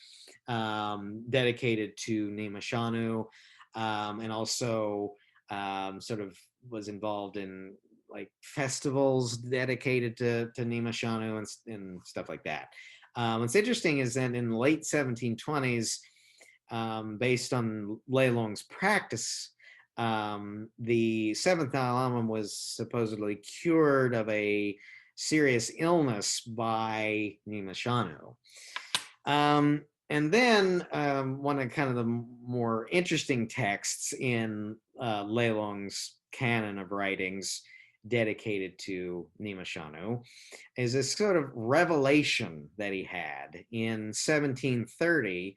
dedicated to Nyingma Shanu, and also sort of was involved in like festivals dedicated to Nyingma Shanu and stuff like that. What's interesting is that in the late 1720s, based on Lelung's practice, the seventh Dalai Lama was supposedly cured of a serious illness by Nyingma Shanu. And then one of kind of the more interesting texts in Lelung's canon of writings dedicated to Nyingma Shanu is a sort of revelation that he had in 1730,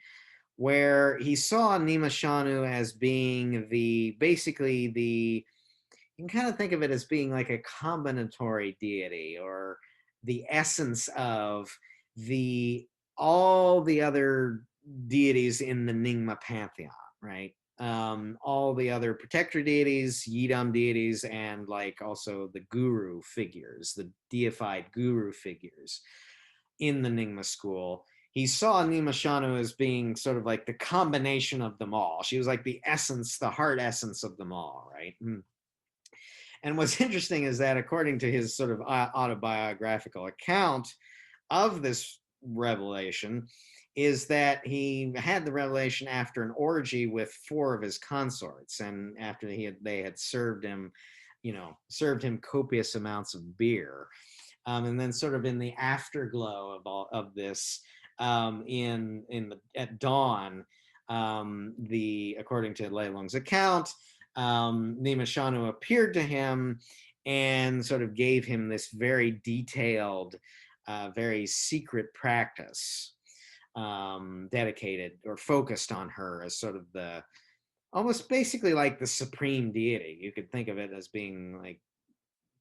where he saw Nyingma Shanu as being basically you can kind of think of it as being like a combinatory deity, or the essence of all the other deities in the Nyingma pantheon, right? All the other protector deities, Yidam deities, and like also the guru figures, the deified guru figures in the Nyingma school. He saw Nyingma Shanu as being sort of like the combination of them all. She was like the essence, the heart essence of them all, right? And what's interesting is that according to his sort of autobiographical account of this revelation, is that he had the revelation after an orgy with 4 of his consorts, and after they had served him copious amounts of beer, and then sort of in the afterglow of this, at dawn, according to Lelung's account, Nyingma Shanu appeared to him and sort of gave him this very detailed, very secret practice dedicated or focused on her as sort of almost basically like the supreme deity. You could think of it as being like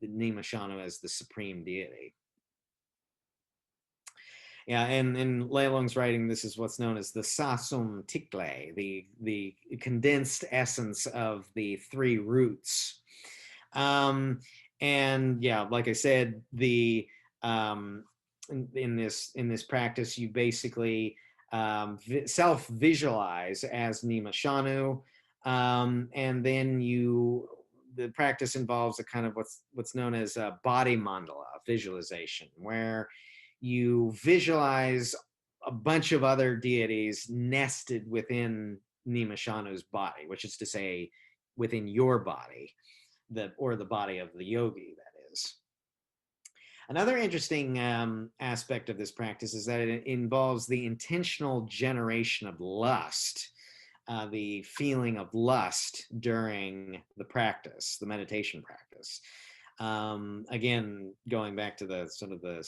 the Nyingma Shanu as the supreme deity. Yeah, and in Lelung's writing, this is what's known as the Sasum Tikle, the condensed essence of the 3 roots. And yeah, like I said, in this practice, you basically self-visualize as Nyingma Shanu, and then the practice involves a kind of what's known as a body mandala visualization, where you visualize a bunch of other deities nested within Nyingma Shanu's body, which is to say, within your body, or the body of the yogi, that is. Another interesting aspect of this practice is that it involves the intentional generation of lust, the feeling of lust during the practice, the meditation practice. Again, going back to the sort of the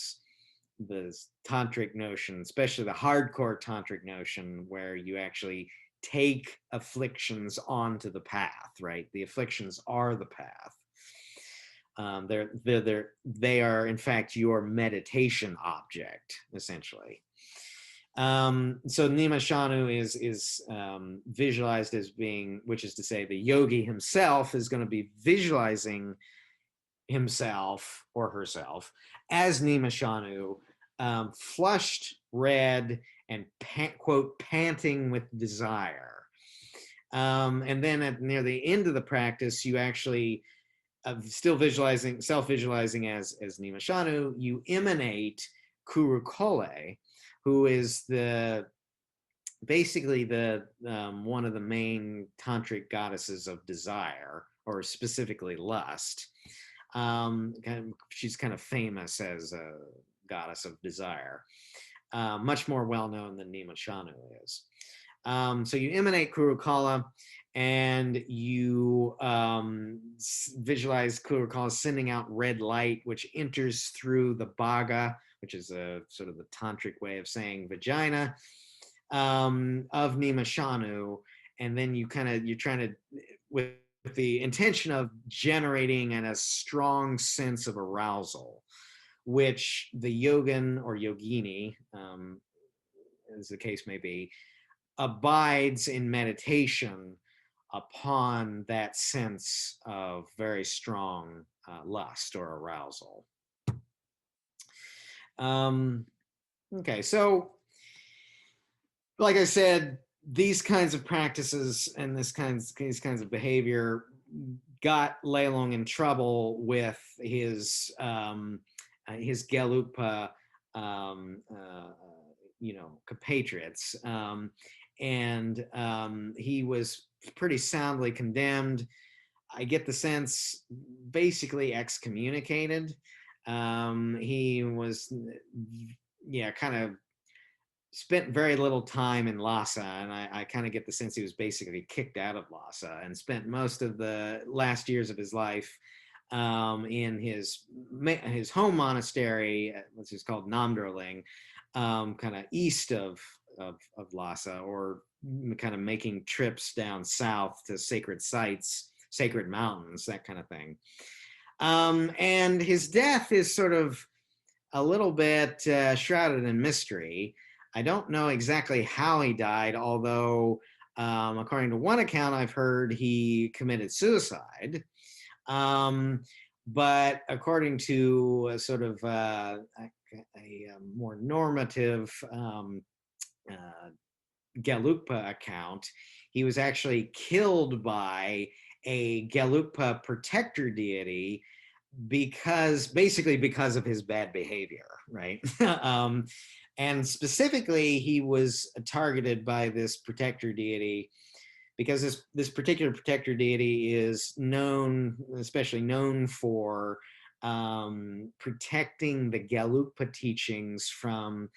tantric notion, especially the hardcore tantric notion, where you actually take afflictions onto the path, right? The afflictions are the path. They are in fact your meditation object, essentially. So Nyingma Shanu is visualized as being, which is to say, the yogi himself is going to be visualizing himself or herself as Nyingma Shanu, flushed, red, and quote, panting with desire. And then near the end of the practice, you actually, still self-visualizing as Nyingma Shanu, you emanate Kuru Kole, who is basically one of the main tantric goddesses of desire, or specifically lust. She's kind of famous as a goddess of desire, much more well-known than Nyingma Shanu is. So you emanate Kuru Kala, and you visualize Kuru Kala sending out red light, which enters through the bhaga, which is a sort of the tantric way of saying vagina, of Nyingma Shanu, and then you're trying to, with the intention of generating a strong sense of arousal which the yogin or yogini, as the case may be, abides in meditation upon that sense of very strong lust or arousal. Okay, so like I said, these kinds of practices and these kinds of behavior got Lelung in trouble with his Gelugpa, compatriots, and he was pretty soundly condemned. I get the sense basically excommunicated. He was, kind of spent very little time in Lhasa, and I kind of get the sense he was basically kicked out of Lhasa and spent most of the last years of his life in his home monastery, which is called Namdrolling, kind of east of Lhasa, or kind of making trips down south to sacred sites, sacred mountains, that kind of thing. And his death is sort of a little bit shrouded in mystery. I don't know exactly how he died, although according to one account I've heard he committed suicide. But according to a sort of a more normative Gelugpa account, he was actually killed by a Gelugpa protector deity basically because of his bad behavior, right? And specifically, he was targeted by this protector deity because this particular protector deity is especially known for protecting the Gelugpa teachings from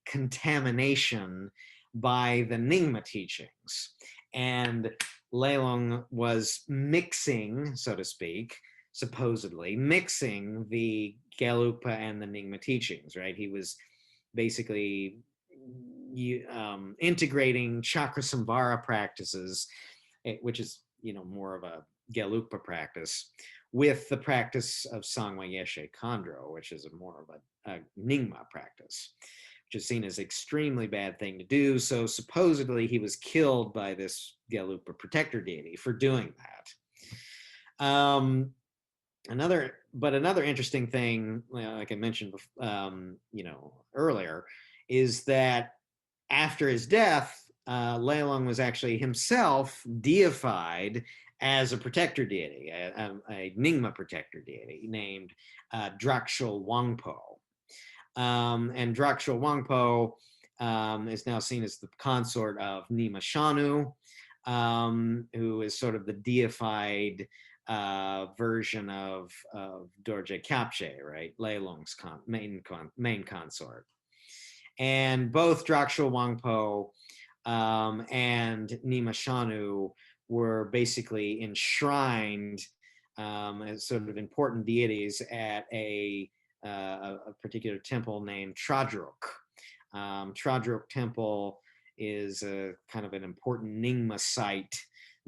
contamination by the Nyingma teachings. And Lelung was mixing, so to speak, supposedly mixing the Gelugpa and the Nyingma teachings, right? He was basically integrating chakra samvara practices, which is more of a Gelugpa practice, with the practice of Sangwa Yeshe Khandro, which is more of a Nyingma practice, which is seen as an extremely bad thing to do. So supposedly he was killed by this Gelugpa protector deity for doing that. Another interesting thing, like I mentioned, earlier, is that after his death, Lelung was actually himself deified as a protector deity, a Nyingma protector deity named Drakshul Wangpo. And Drakshul Wangpo is now seen as the consort of Nyima Shanu, who is sort of the deified version of Dorje Kapche, right? Lelung's main consort. And both Drakshul Wangpo and Nyima Shanu were basically enshrined as sort of important deities at a particular temple named Tradruk. Tradruk Temple is a kind of an important Nyingma site,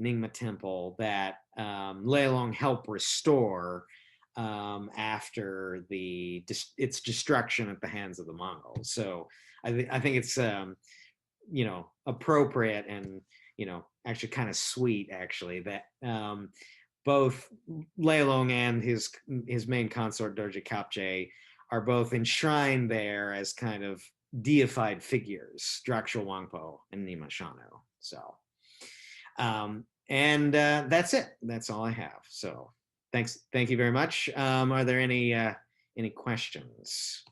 Nyingma temple that Lelung helped restore after its destruction at the hands of the Mongols. So I think it's appropriate and actually kind of sweet actually that both Lelung and his main consort Dorje Kapche are both enshrined there as kind of deified figures, Drakshul Wangpo and Nyima Shanu. So and that's it. That's all I have. So thank you very much. Are there any questions?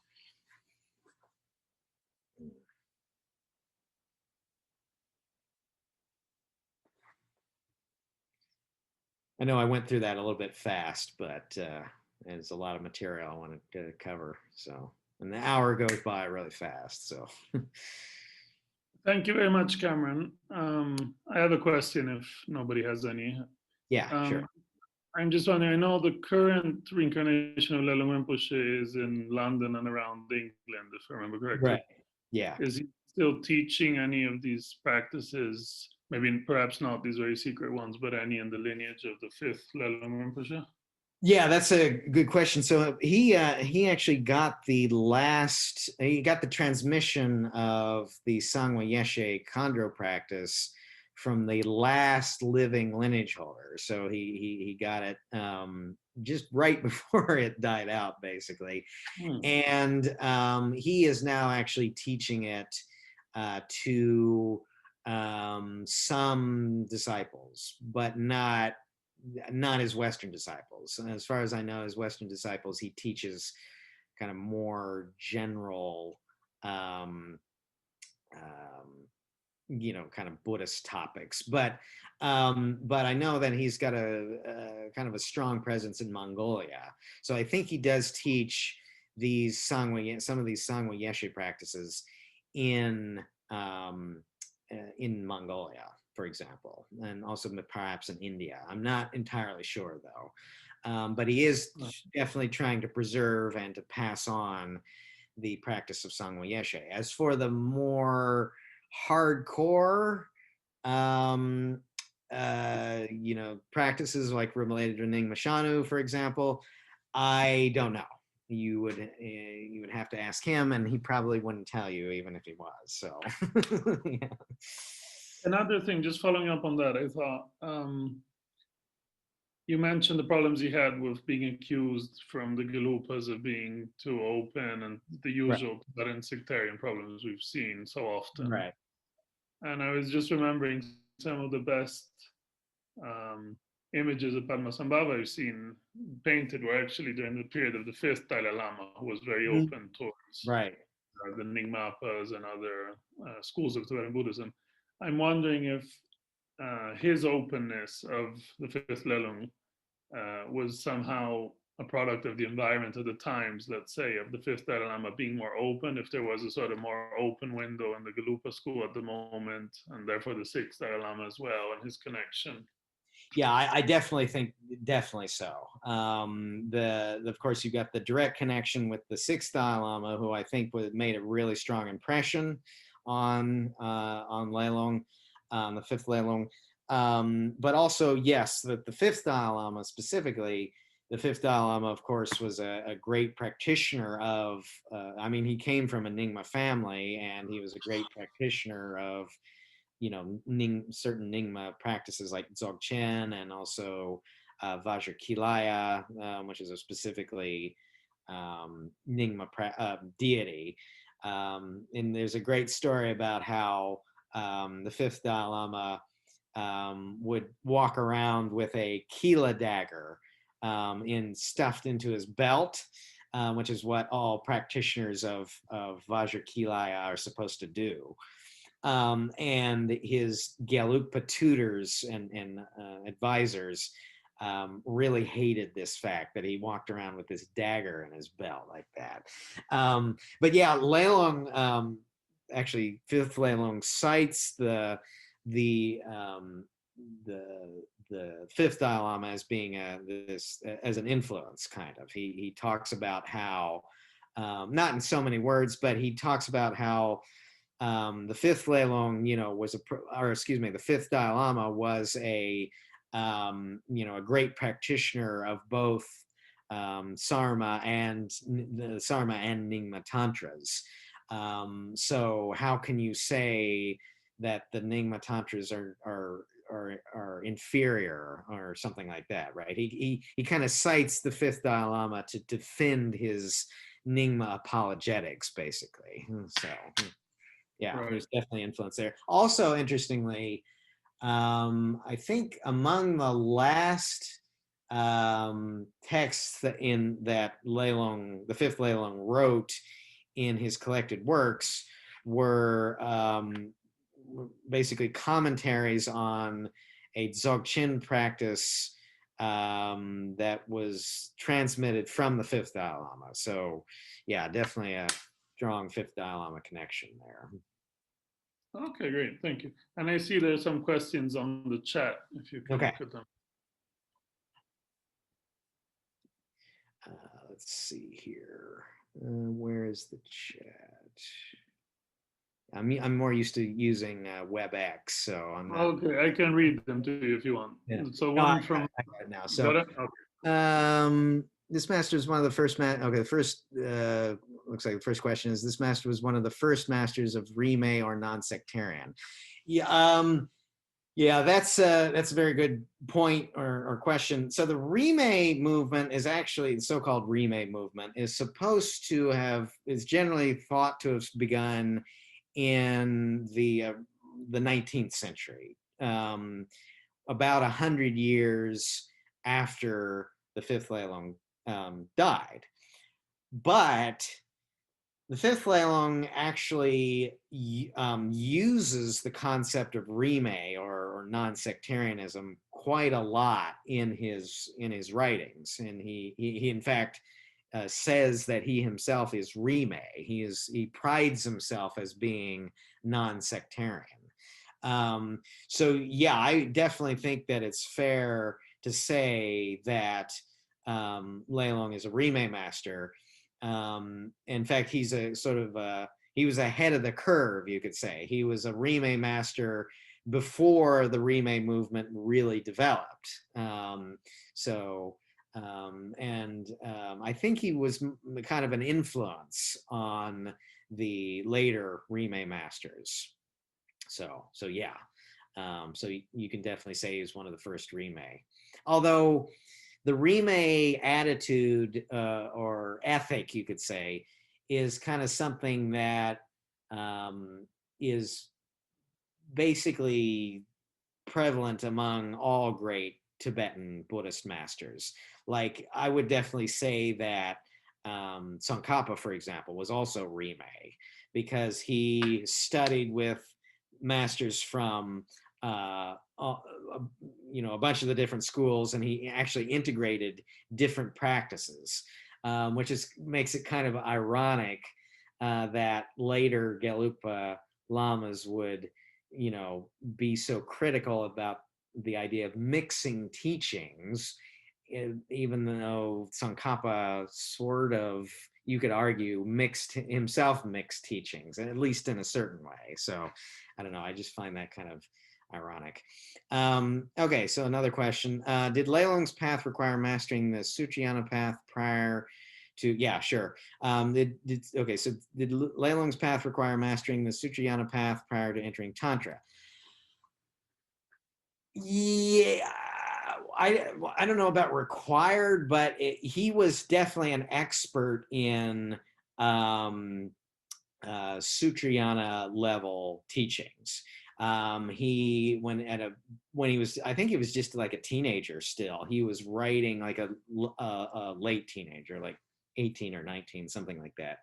I know I went through that a little bit fast, but there's a lot of material I wanted to cover. So, and the hour goes by really fast. So, thank you very much, Cameron. I have a question if nobody has any. Yeah, sure. I'm just wondering, I know the current reincarnation of Lelung Rinpoche is in London and around England, if I remember correctly. Right. Yeah. Is he still teaching any of these practices? Maybe perhaps not these very secret ones, but any in the lineage of the fifth Lelung Rinpoche? Yeah, that's a good question. So he actually got the transmission of the Sangwa Yeshe Khandro practice from the last living lineage holder. So he got it just right before it died out, basically. And he is now actually teaching it to some disciples, but not his Western disciples. And as far as I know, his Western disciples, he teaches kind of more general, kind of Buddhist topics. But I know that he's got a kind of a strong presence in Mongolia. So I think he does teach some of these Sangwa Yeshe practices in Mongolia, for example, and also perhaps in India. I'm not entirely sure, though. But he is definitely trying to preserve and to pass on the practice of Sangwa Yeshe. As for the more hardcore, practices like related to Nyingma Shanu, for example, I don't know. You would have to ask him, and he probably wouldn't tell you even if he was. So, yeah. Another thing, just following up on that, I thought you mentioned the problems he had with being accused from the Gelupas of being too open and the usual Tibetan sectarian problems we've seen so often. Right. And I was just remembering some of the best images of Padmasambhava I've seen painted were actually during the period of the fifth Dalai Lama, who was very open towards the Nyingmapas and other schools of Tibetan Buddhism. I'm wondering if his openness of the fifth Lelung was somehow a product of the environment of the times, let's say, of the fifth Dalai Lama being more open, if there was a sort of more open window in the Gelupa school at the moment, and therefore the sixth Dalai Lama as well, and his connection. Yeah, I definitely think so. Of course, you got the direct connection with the sixth Dalai Lama, who I think made a really strong impression on Lelung, the fifth Lelung. But also, yes, the fifth Dalai Lama specifically, the fifth Dalai Lama, of course, was a great practitioner of, he came from a Nyingma family, and he was a great practitioner of, certain Nyingma practices like Dzogchen and also Vajra Kilaya, which is a specifically Nyingma deity. And there's a great story about how the fifth Dalai Lama would walk around with a Kila dagger stuffed into his belt, which is what all practitioners of Vajra Kilaya are supposed to do. And his Gelugpa tutors and advisors really hated this fact that he walked around with this dagger in his belt like that. But yeah, Lelung, actually, fifth Lelung cites the fifth Dalai Lama as being as an influence, kind of. He talks about how, not in so many words, but he talks about how the fifth Lelung, the fifth Dalai Lama was a great practitioner of both Sarma and Nyingma tantras. So how can you say that the Nyingma tantras are inferior or something like that, right? He kind of cites the fifth Dalai Lama to defend his Nyingma apologetics, basically. So. Yeah, there's definitely influence there. Also, interestingly, I think among the last texts that Lelung, the fifth Lelung, wrote in his collected works were basically commentaries on a Dzogchen practice that was transmitted from the fifth Dalai Lama. So, yeah, definitely a strong fifth Dalai Lama connection there. Okay, great. Thank you. And I see there's some questions on the chat, if you can look at them. Let's see here. Where is the chat? I'm more used to using WebEx, so I'm not. Okay, I can read them to you if you want. Yeah. So one from. I got it now. So, got it? Okay. This master is one of the first okay, the first looks like the first question is, this master was one of the first masters of Rime or non-sectarian. Yeah, yeah, that's a very good point or question. So the Rime movement is actually, the so-called Rime movement is supposed to have, is generally thought to have begun in the 19th century, about 100 years after the fifth Lelung died. But the fifth Lelung actually uses the concept of Rime or non-sectarianism quite a lot in his writings, and he in fact says that he himself is Rime. He prides himself as being non-sectarian. So yeah, I definitely think that it's fair to say that Lelung is a Rime master. In fact, he's a sort of he was ahead of the curve, you could say. He was a Rime master before the Rime movement really developed. I think he was kind of an influence on the later Rime masters. So yeah. So you can definitely say he was one of the first Rime. Although the Rime attitude or ethic, you could say, is kind of something that is basically prevalent among all great Tibetan Buddhist masters. Like, I would definitely say that Tsongkhapa, for example, was also Rime, because he studied with masters from a bunch of the different schools, and he actually integrated different practices, which makes it kind of ironic that later Gelugpa lamas would, be so critical about the idea of mixing teachings, even though Tsongkhapa sort of, you could argue, mixed teachings, at least in a certain way. So I don't know, I just find that kind of ironic. Okay, so another question. Did Lelung's path require mastering the Sutrayana path prior to, yeah, sure. Okay, so did Lelung's path require mastering the Sutrayana path prior to entering Tantra? Yeah, I don't know about required, but he was definitely an expert in Sutrayana level teachings. When he was, I think he was just like a teenager still, he was writing, like a late teenager, like 18 or 19, something like that,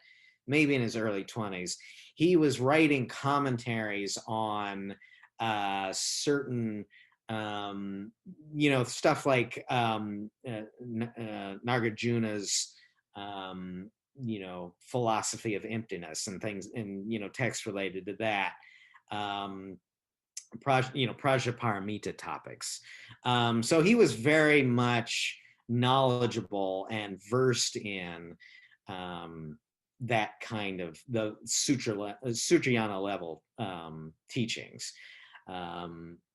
maybe in his early 20s. He was writing commentaries on certain stuff like Nagarjuna's philosophy of emptiness and things, and texts related to that, Prajnaparamita topics. So he was very much knowledgeable and versed in that kind of the Sutrayana level teachings.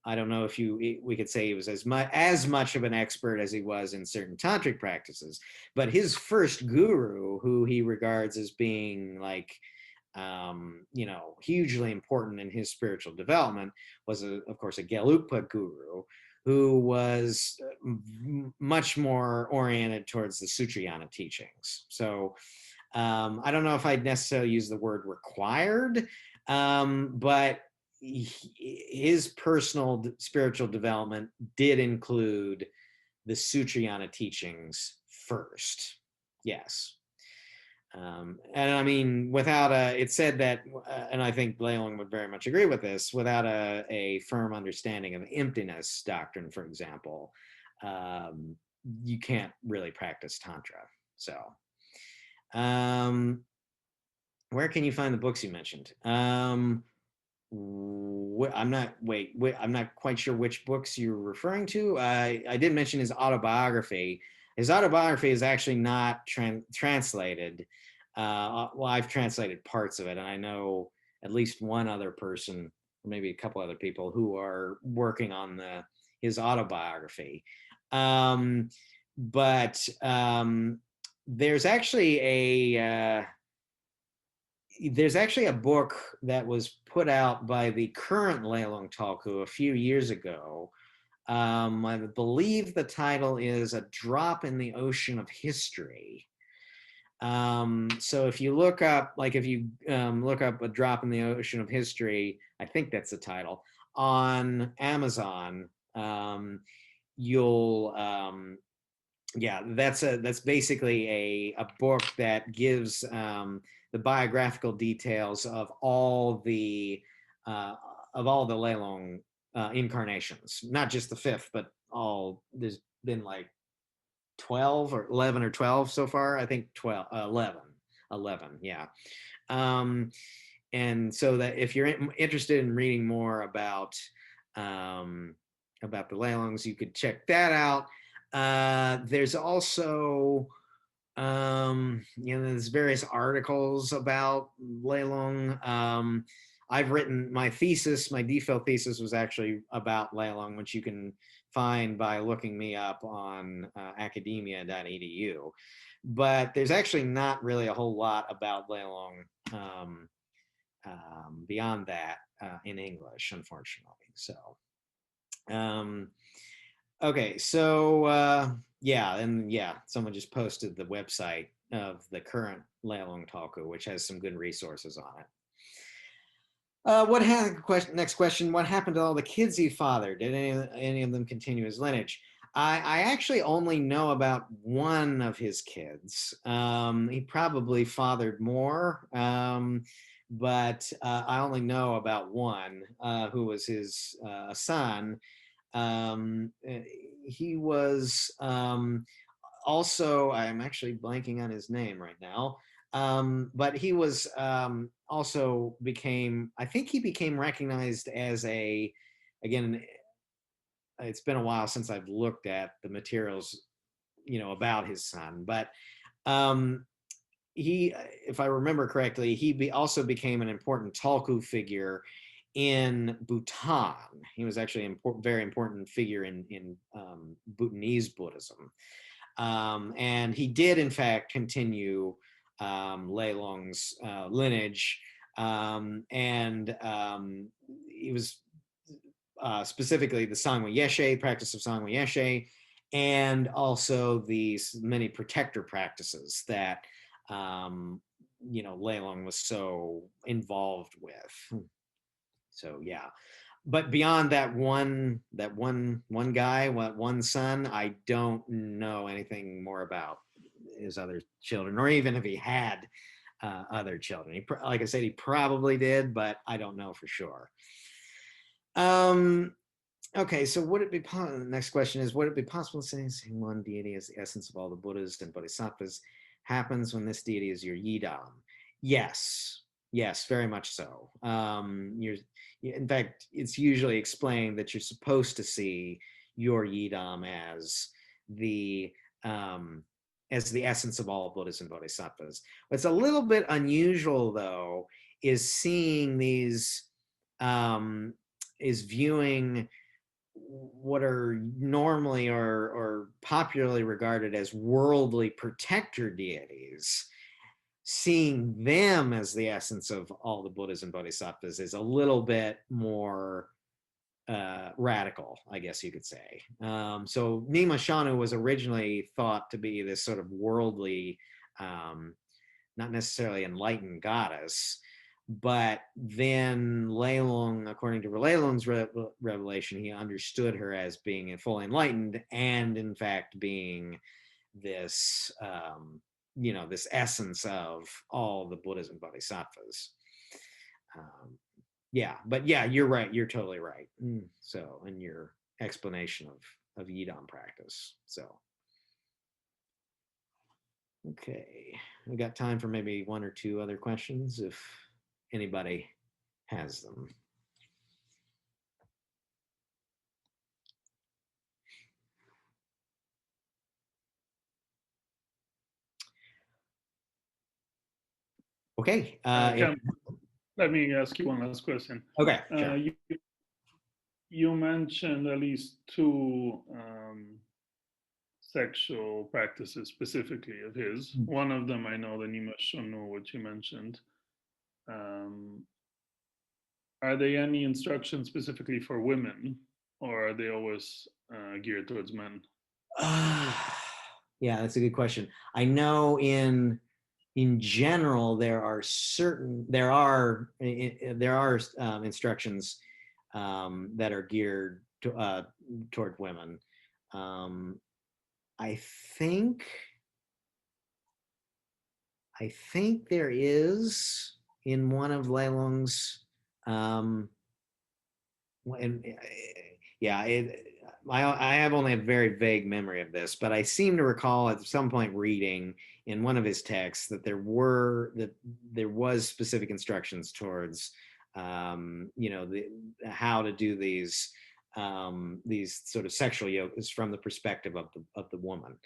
I don't know if we could say he was as much of an expert as he was in certain tantric practices, but his first guru, who he regards as being like, hugely important in his spiritual development, was of course a Gelugpa guru, who was much more oriented towards the Sutrayana teachings. So I don't know if I'd necessarily use the word required, but his personal spiritual development did include the Sutrayana teachings first. Yes. And I mean, it said that, and I think Lelung would very much agree with this, without a firm understanding of emptiness doctrine, for example, you can't really practice Tantra. So, where can you find the books you mentioned? I'm not quite sure which books you're referring to. I did mention his autobiography. His autobiography is actually not translated. Well, I've translated parts of it, and I know at least one other person, or maybe a couple other people, who are working on his autobiography. but there's actually a book that was put out by the current Lelung Tolku a few years ago. I believe the title is A Drop in the Ocean of History. So if you look up, like if you look up A Drop in the Ocean of History, I think that's the title, on Amazon, you'll, yeah, that's basically a book that gives the biographical details of all the Lelung incarnations, not just the fifth, but all. There's been like 12 or 11 or 12 so far. I think 12, 11, yeah. And so that if you're interested in reading more about the Lelungs, you could check that out. There's also, there's various articles about Lelung. I've written my thesis, my D.Phil thesis was actually about Lelung, which you can find by looking me up on academia.edu. But there's actually not really a whole lot about Lelung beyond that in English, unfortunately. So, okay, so yeah, and yeah, someone just posted the website of the current Lelung Tolku, which has some good resources on it. Next question, what happened to all the kids he fathered? Did any of them continue his lineage? I actually only know about one of his kids. He probably fathered more, but I only know about one who was his son. He was also, I'm actually blanking on his name right now, but he was also became, I think he became recognized as again, it's been a while since I've looked at the materials, about his son, but he, if I remember correctly, he also became an important Tolku figure in Bhutan. He was actually a very important figure in Bhutanese Buddhism. And he did, in fact, continue Lelung's lineage. And he was specifically the Sangwa Yeshe, practice of Sangwa Yeshe, and also these many protector practices that Lelung was so involved with. So yeah, but beyond that one guy, one son, I don't know anything more about his other children, or even if he had other children. Like I said, he probably did, but I don't know for sure. Okay, so would it be possible? The next question is: would it be possible to say one deity is the essence of all the Buddhas and Bodhisattvas? Happens when this deity is your yidam. Yes, very much so. In fact, it's usually explained that you're supposed to see your yidam as the essence of all Buddhas and Bodhisattvas. What's a little bit unusual, though, is seeing these, is viewing what are normally or popularly regarded as worldly protector deities, seeing them as the essence of all the Buddhas and Bodhisattvas is a little bit more radical, I guess you could say. So Nyingma Shanu was originally thought to be this sort of worldly, not necessarily enlightened goddess, but then Lelung, according to Lelung's revelation, he understood her as being fully enlightened and in fact being this, this essence of all the Buddhas and Bodhisattvas. Yeah, but yeah, you're right. You're totally right. So, in your explanation of yidam practice. So, okay, we got time for maybe one or two other questions if anybody has them. Okay. Let me ask you one last question. Okay. Sure. You mentioned at least two sexual practices specifically of his. One of them I know, the Nyingma Shonu, which you mentioned. Are there any instructions specifically for women, or are they always geared towards men? Yeah, that's a good question. I know in general there are instructions that are geared toward women. I think there is in one of Lelung's I have only a very vague memory of this, but I seem to recall at some point reading in one of his texts that there was specific instructions towards how to do these sort of sexual yogas from the perspective of the woman.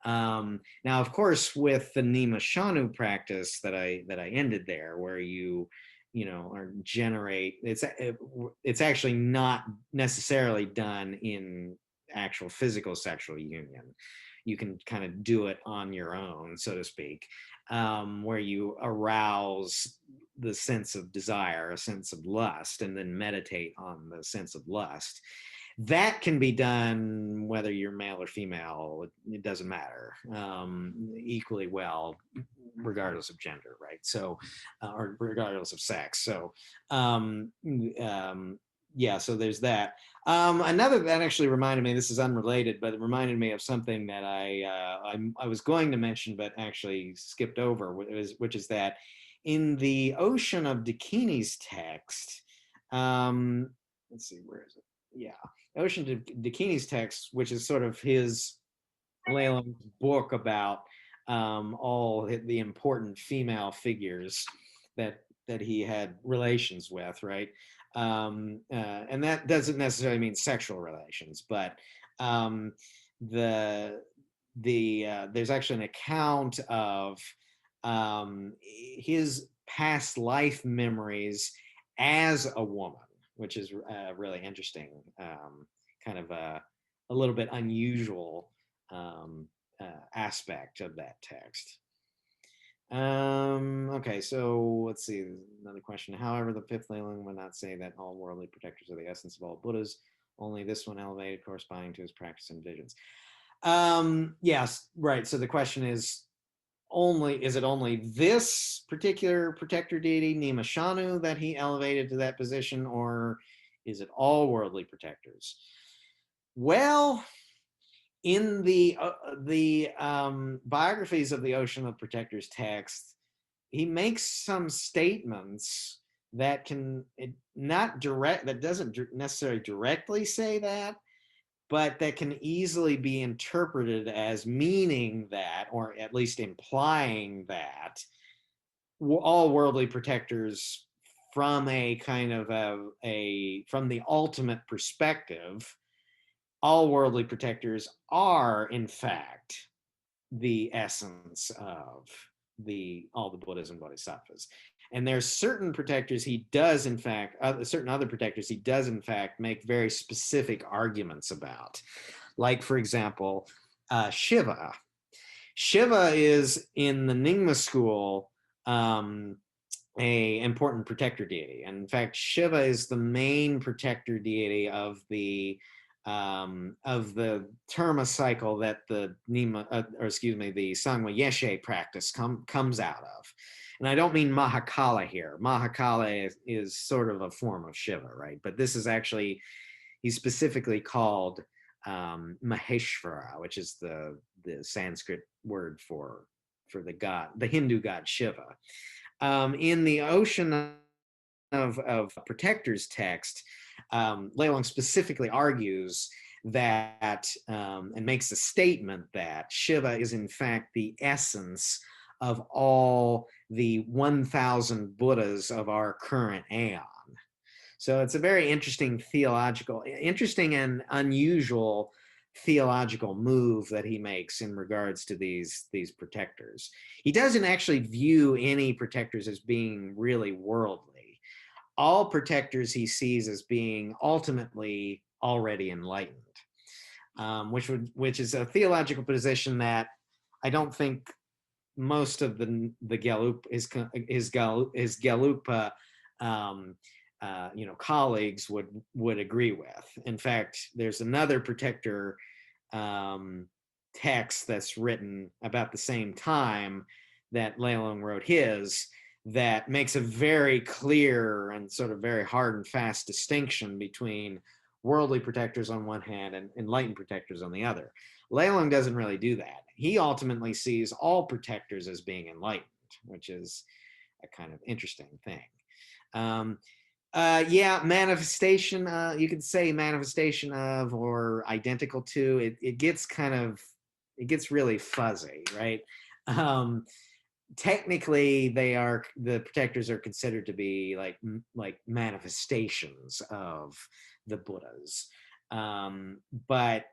Now, of course, with the Nyingma Shanu practice that I ended there, where you or generate, it's actually not necessarily done in actual physical sexual union. You can kind of do it on your own, so to speak, where you arouse the sense of desire, a sense of lust, and then meditate on the sense of lust. That can be done whether you're male or female, it doesn't matter, equally well, regardless of gender, right? So, or regardless of sex. So, yeah, so there's that. Another that actually reminded me, this is unrelated, but it reminded me of something that I was going to mention, but actually skipped over, which is that in the Ocean of Dakini's text, let's see, where is it? Yeah, Ocean Dakini's text, which is sort of his Lelung's book about all the important female figures that he had relations with, right? And that doesn't necessarily mean sexual relations, but there's actually an account of his past life memories as a woman, which is really interesting, kind of a little bit unusual aspect of that text. Okay, so let's see, another question. However, the fifth Lelung would not say that all worldly protectors are the essence of all Buddhas, only this one elevated corresponding to his practice and visions. Yes, right. So the question is it only this particular protector deity, Nyingma Shanu, that he elevated to that position, or is it all worldly protectors? Well, in the biographies of the Ocean of Protectors text, he makes some statements that that doesn't necessarily directly say that, but that can easily be interpreted as meaning that, or at least implying that, all worldly protectors from a kind of from the ultimate perspective, all worldly protectors are in fact the essence of all the Buddhas and Bodhisattvas. And there's certain protectors he does in fact, certain other protectors he does in fact make very specific arguments about. Like, for example, Shiva. Shiva is in the Nyingma school a important protector deity. And in fact, Shiva is the main protector deity of the Terma cycle that the the Sangma Yeshe practice comes out of. And I don't mean Mahakala here. Mahakala is sort of a form of Shiva, right? But this is actually, he's specifically called Maheshvara, which is the Sanskrit word for the god, the Hindu god Shiva. In the Ocean of Protectors text, Lelung specifically argues that and makes a statement that Shiva is in fact the essence of all the 1,000 Buddhas of our current aeon. So it's a very interesting and unusual theological move that he makes in regards to these protectors. He doesn't actually view any protectors as being really worldly. All protectors he sees as being ultimately already enlightened. which is a theological position that I don't think most of the Gelugpa colleagues would agree with. In fact, there's another protector text that's written about the same time that Lelung wrote his, that makes a very clear and sort of very hard and fast distinction between worldly protectors on one hand and enlightened protectors on the other. Lelung doesn't really do that. He ultimately sees all protectors as being enlightened, which is a kind of interesting thing. Yeah, manifestation, you could say manifestation of or identical to, it gets really fuzzy, right? Technically, the protectors are considered to be like manifestations of the Buddhas. But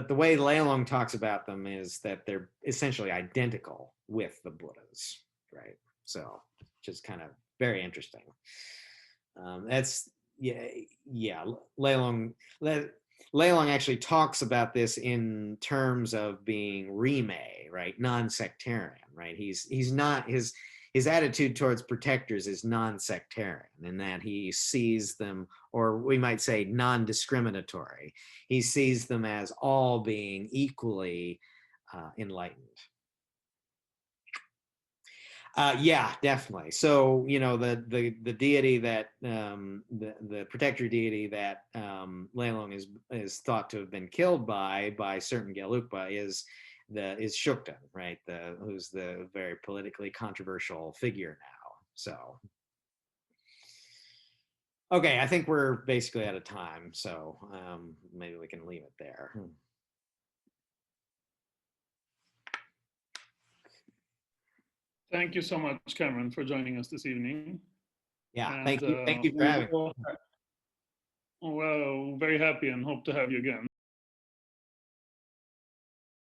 the way Lelung talks about them is that they're essentially identical with the Buddhas, right? So, which is kind of very interesting. That's Lelung actually talks about this in terms of being rime, right? Non-sectarian, right? He's not, his attitude towards protectors is non-sectarian in that he sees them, or we might say non-discriminatory. He sees them as all being equally enlightened. Yeah, definitely. So, the deity that the protector deity that Lelung is thought to have been killed by certain Gelugpa is Shukden, right? Who's the very politically controversial figure now. So, okay, I think we're basically out of time. So maybe we can leave it there. Thank you so much, Cameron, for joining us this evening. Yeah, and, thank you for having me. Well, very happy and hope to have you again.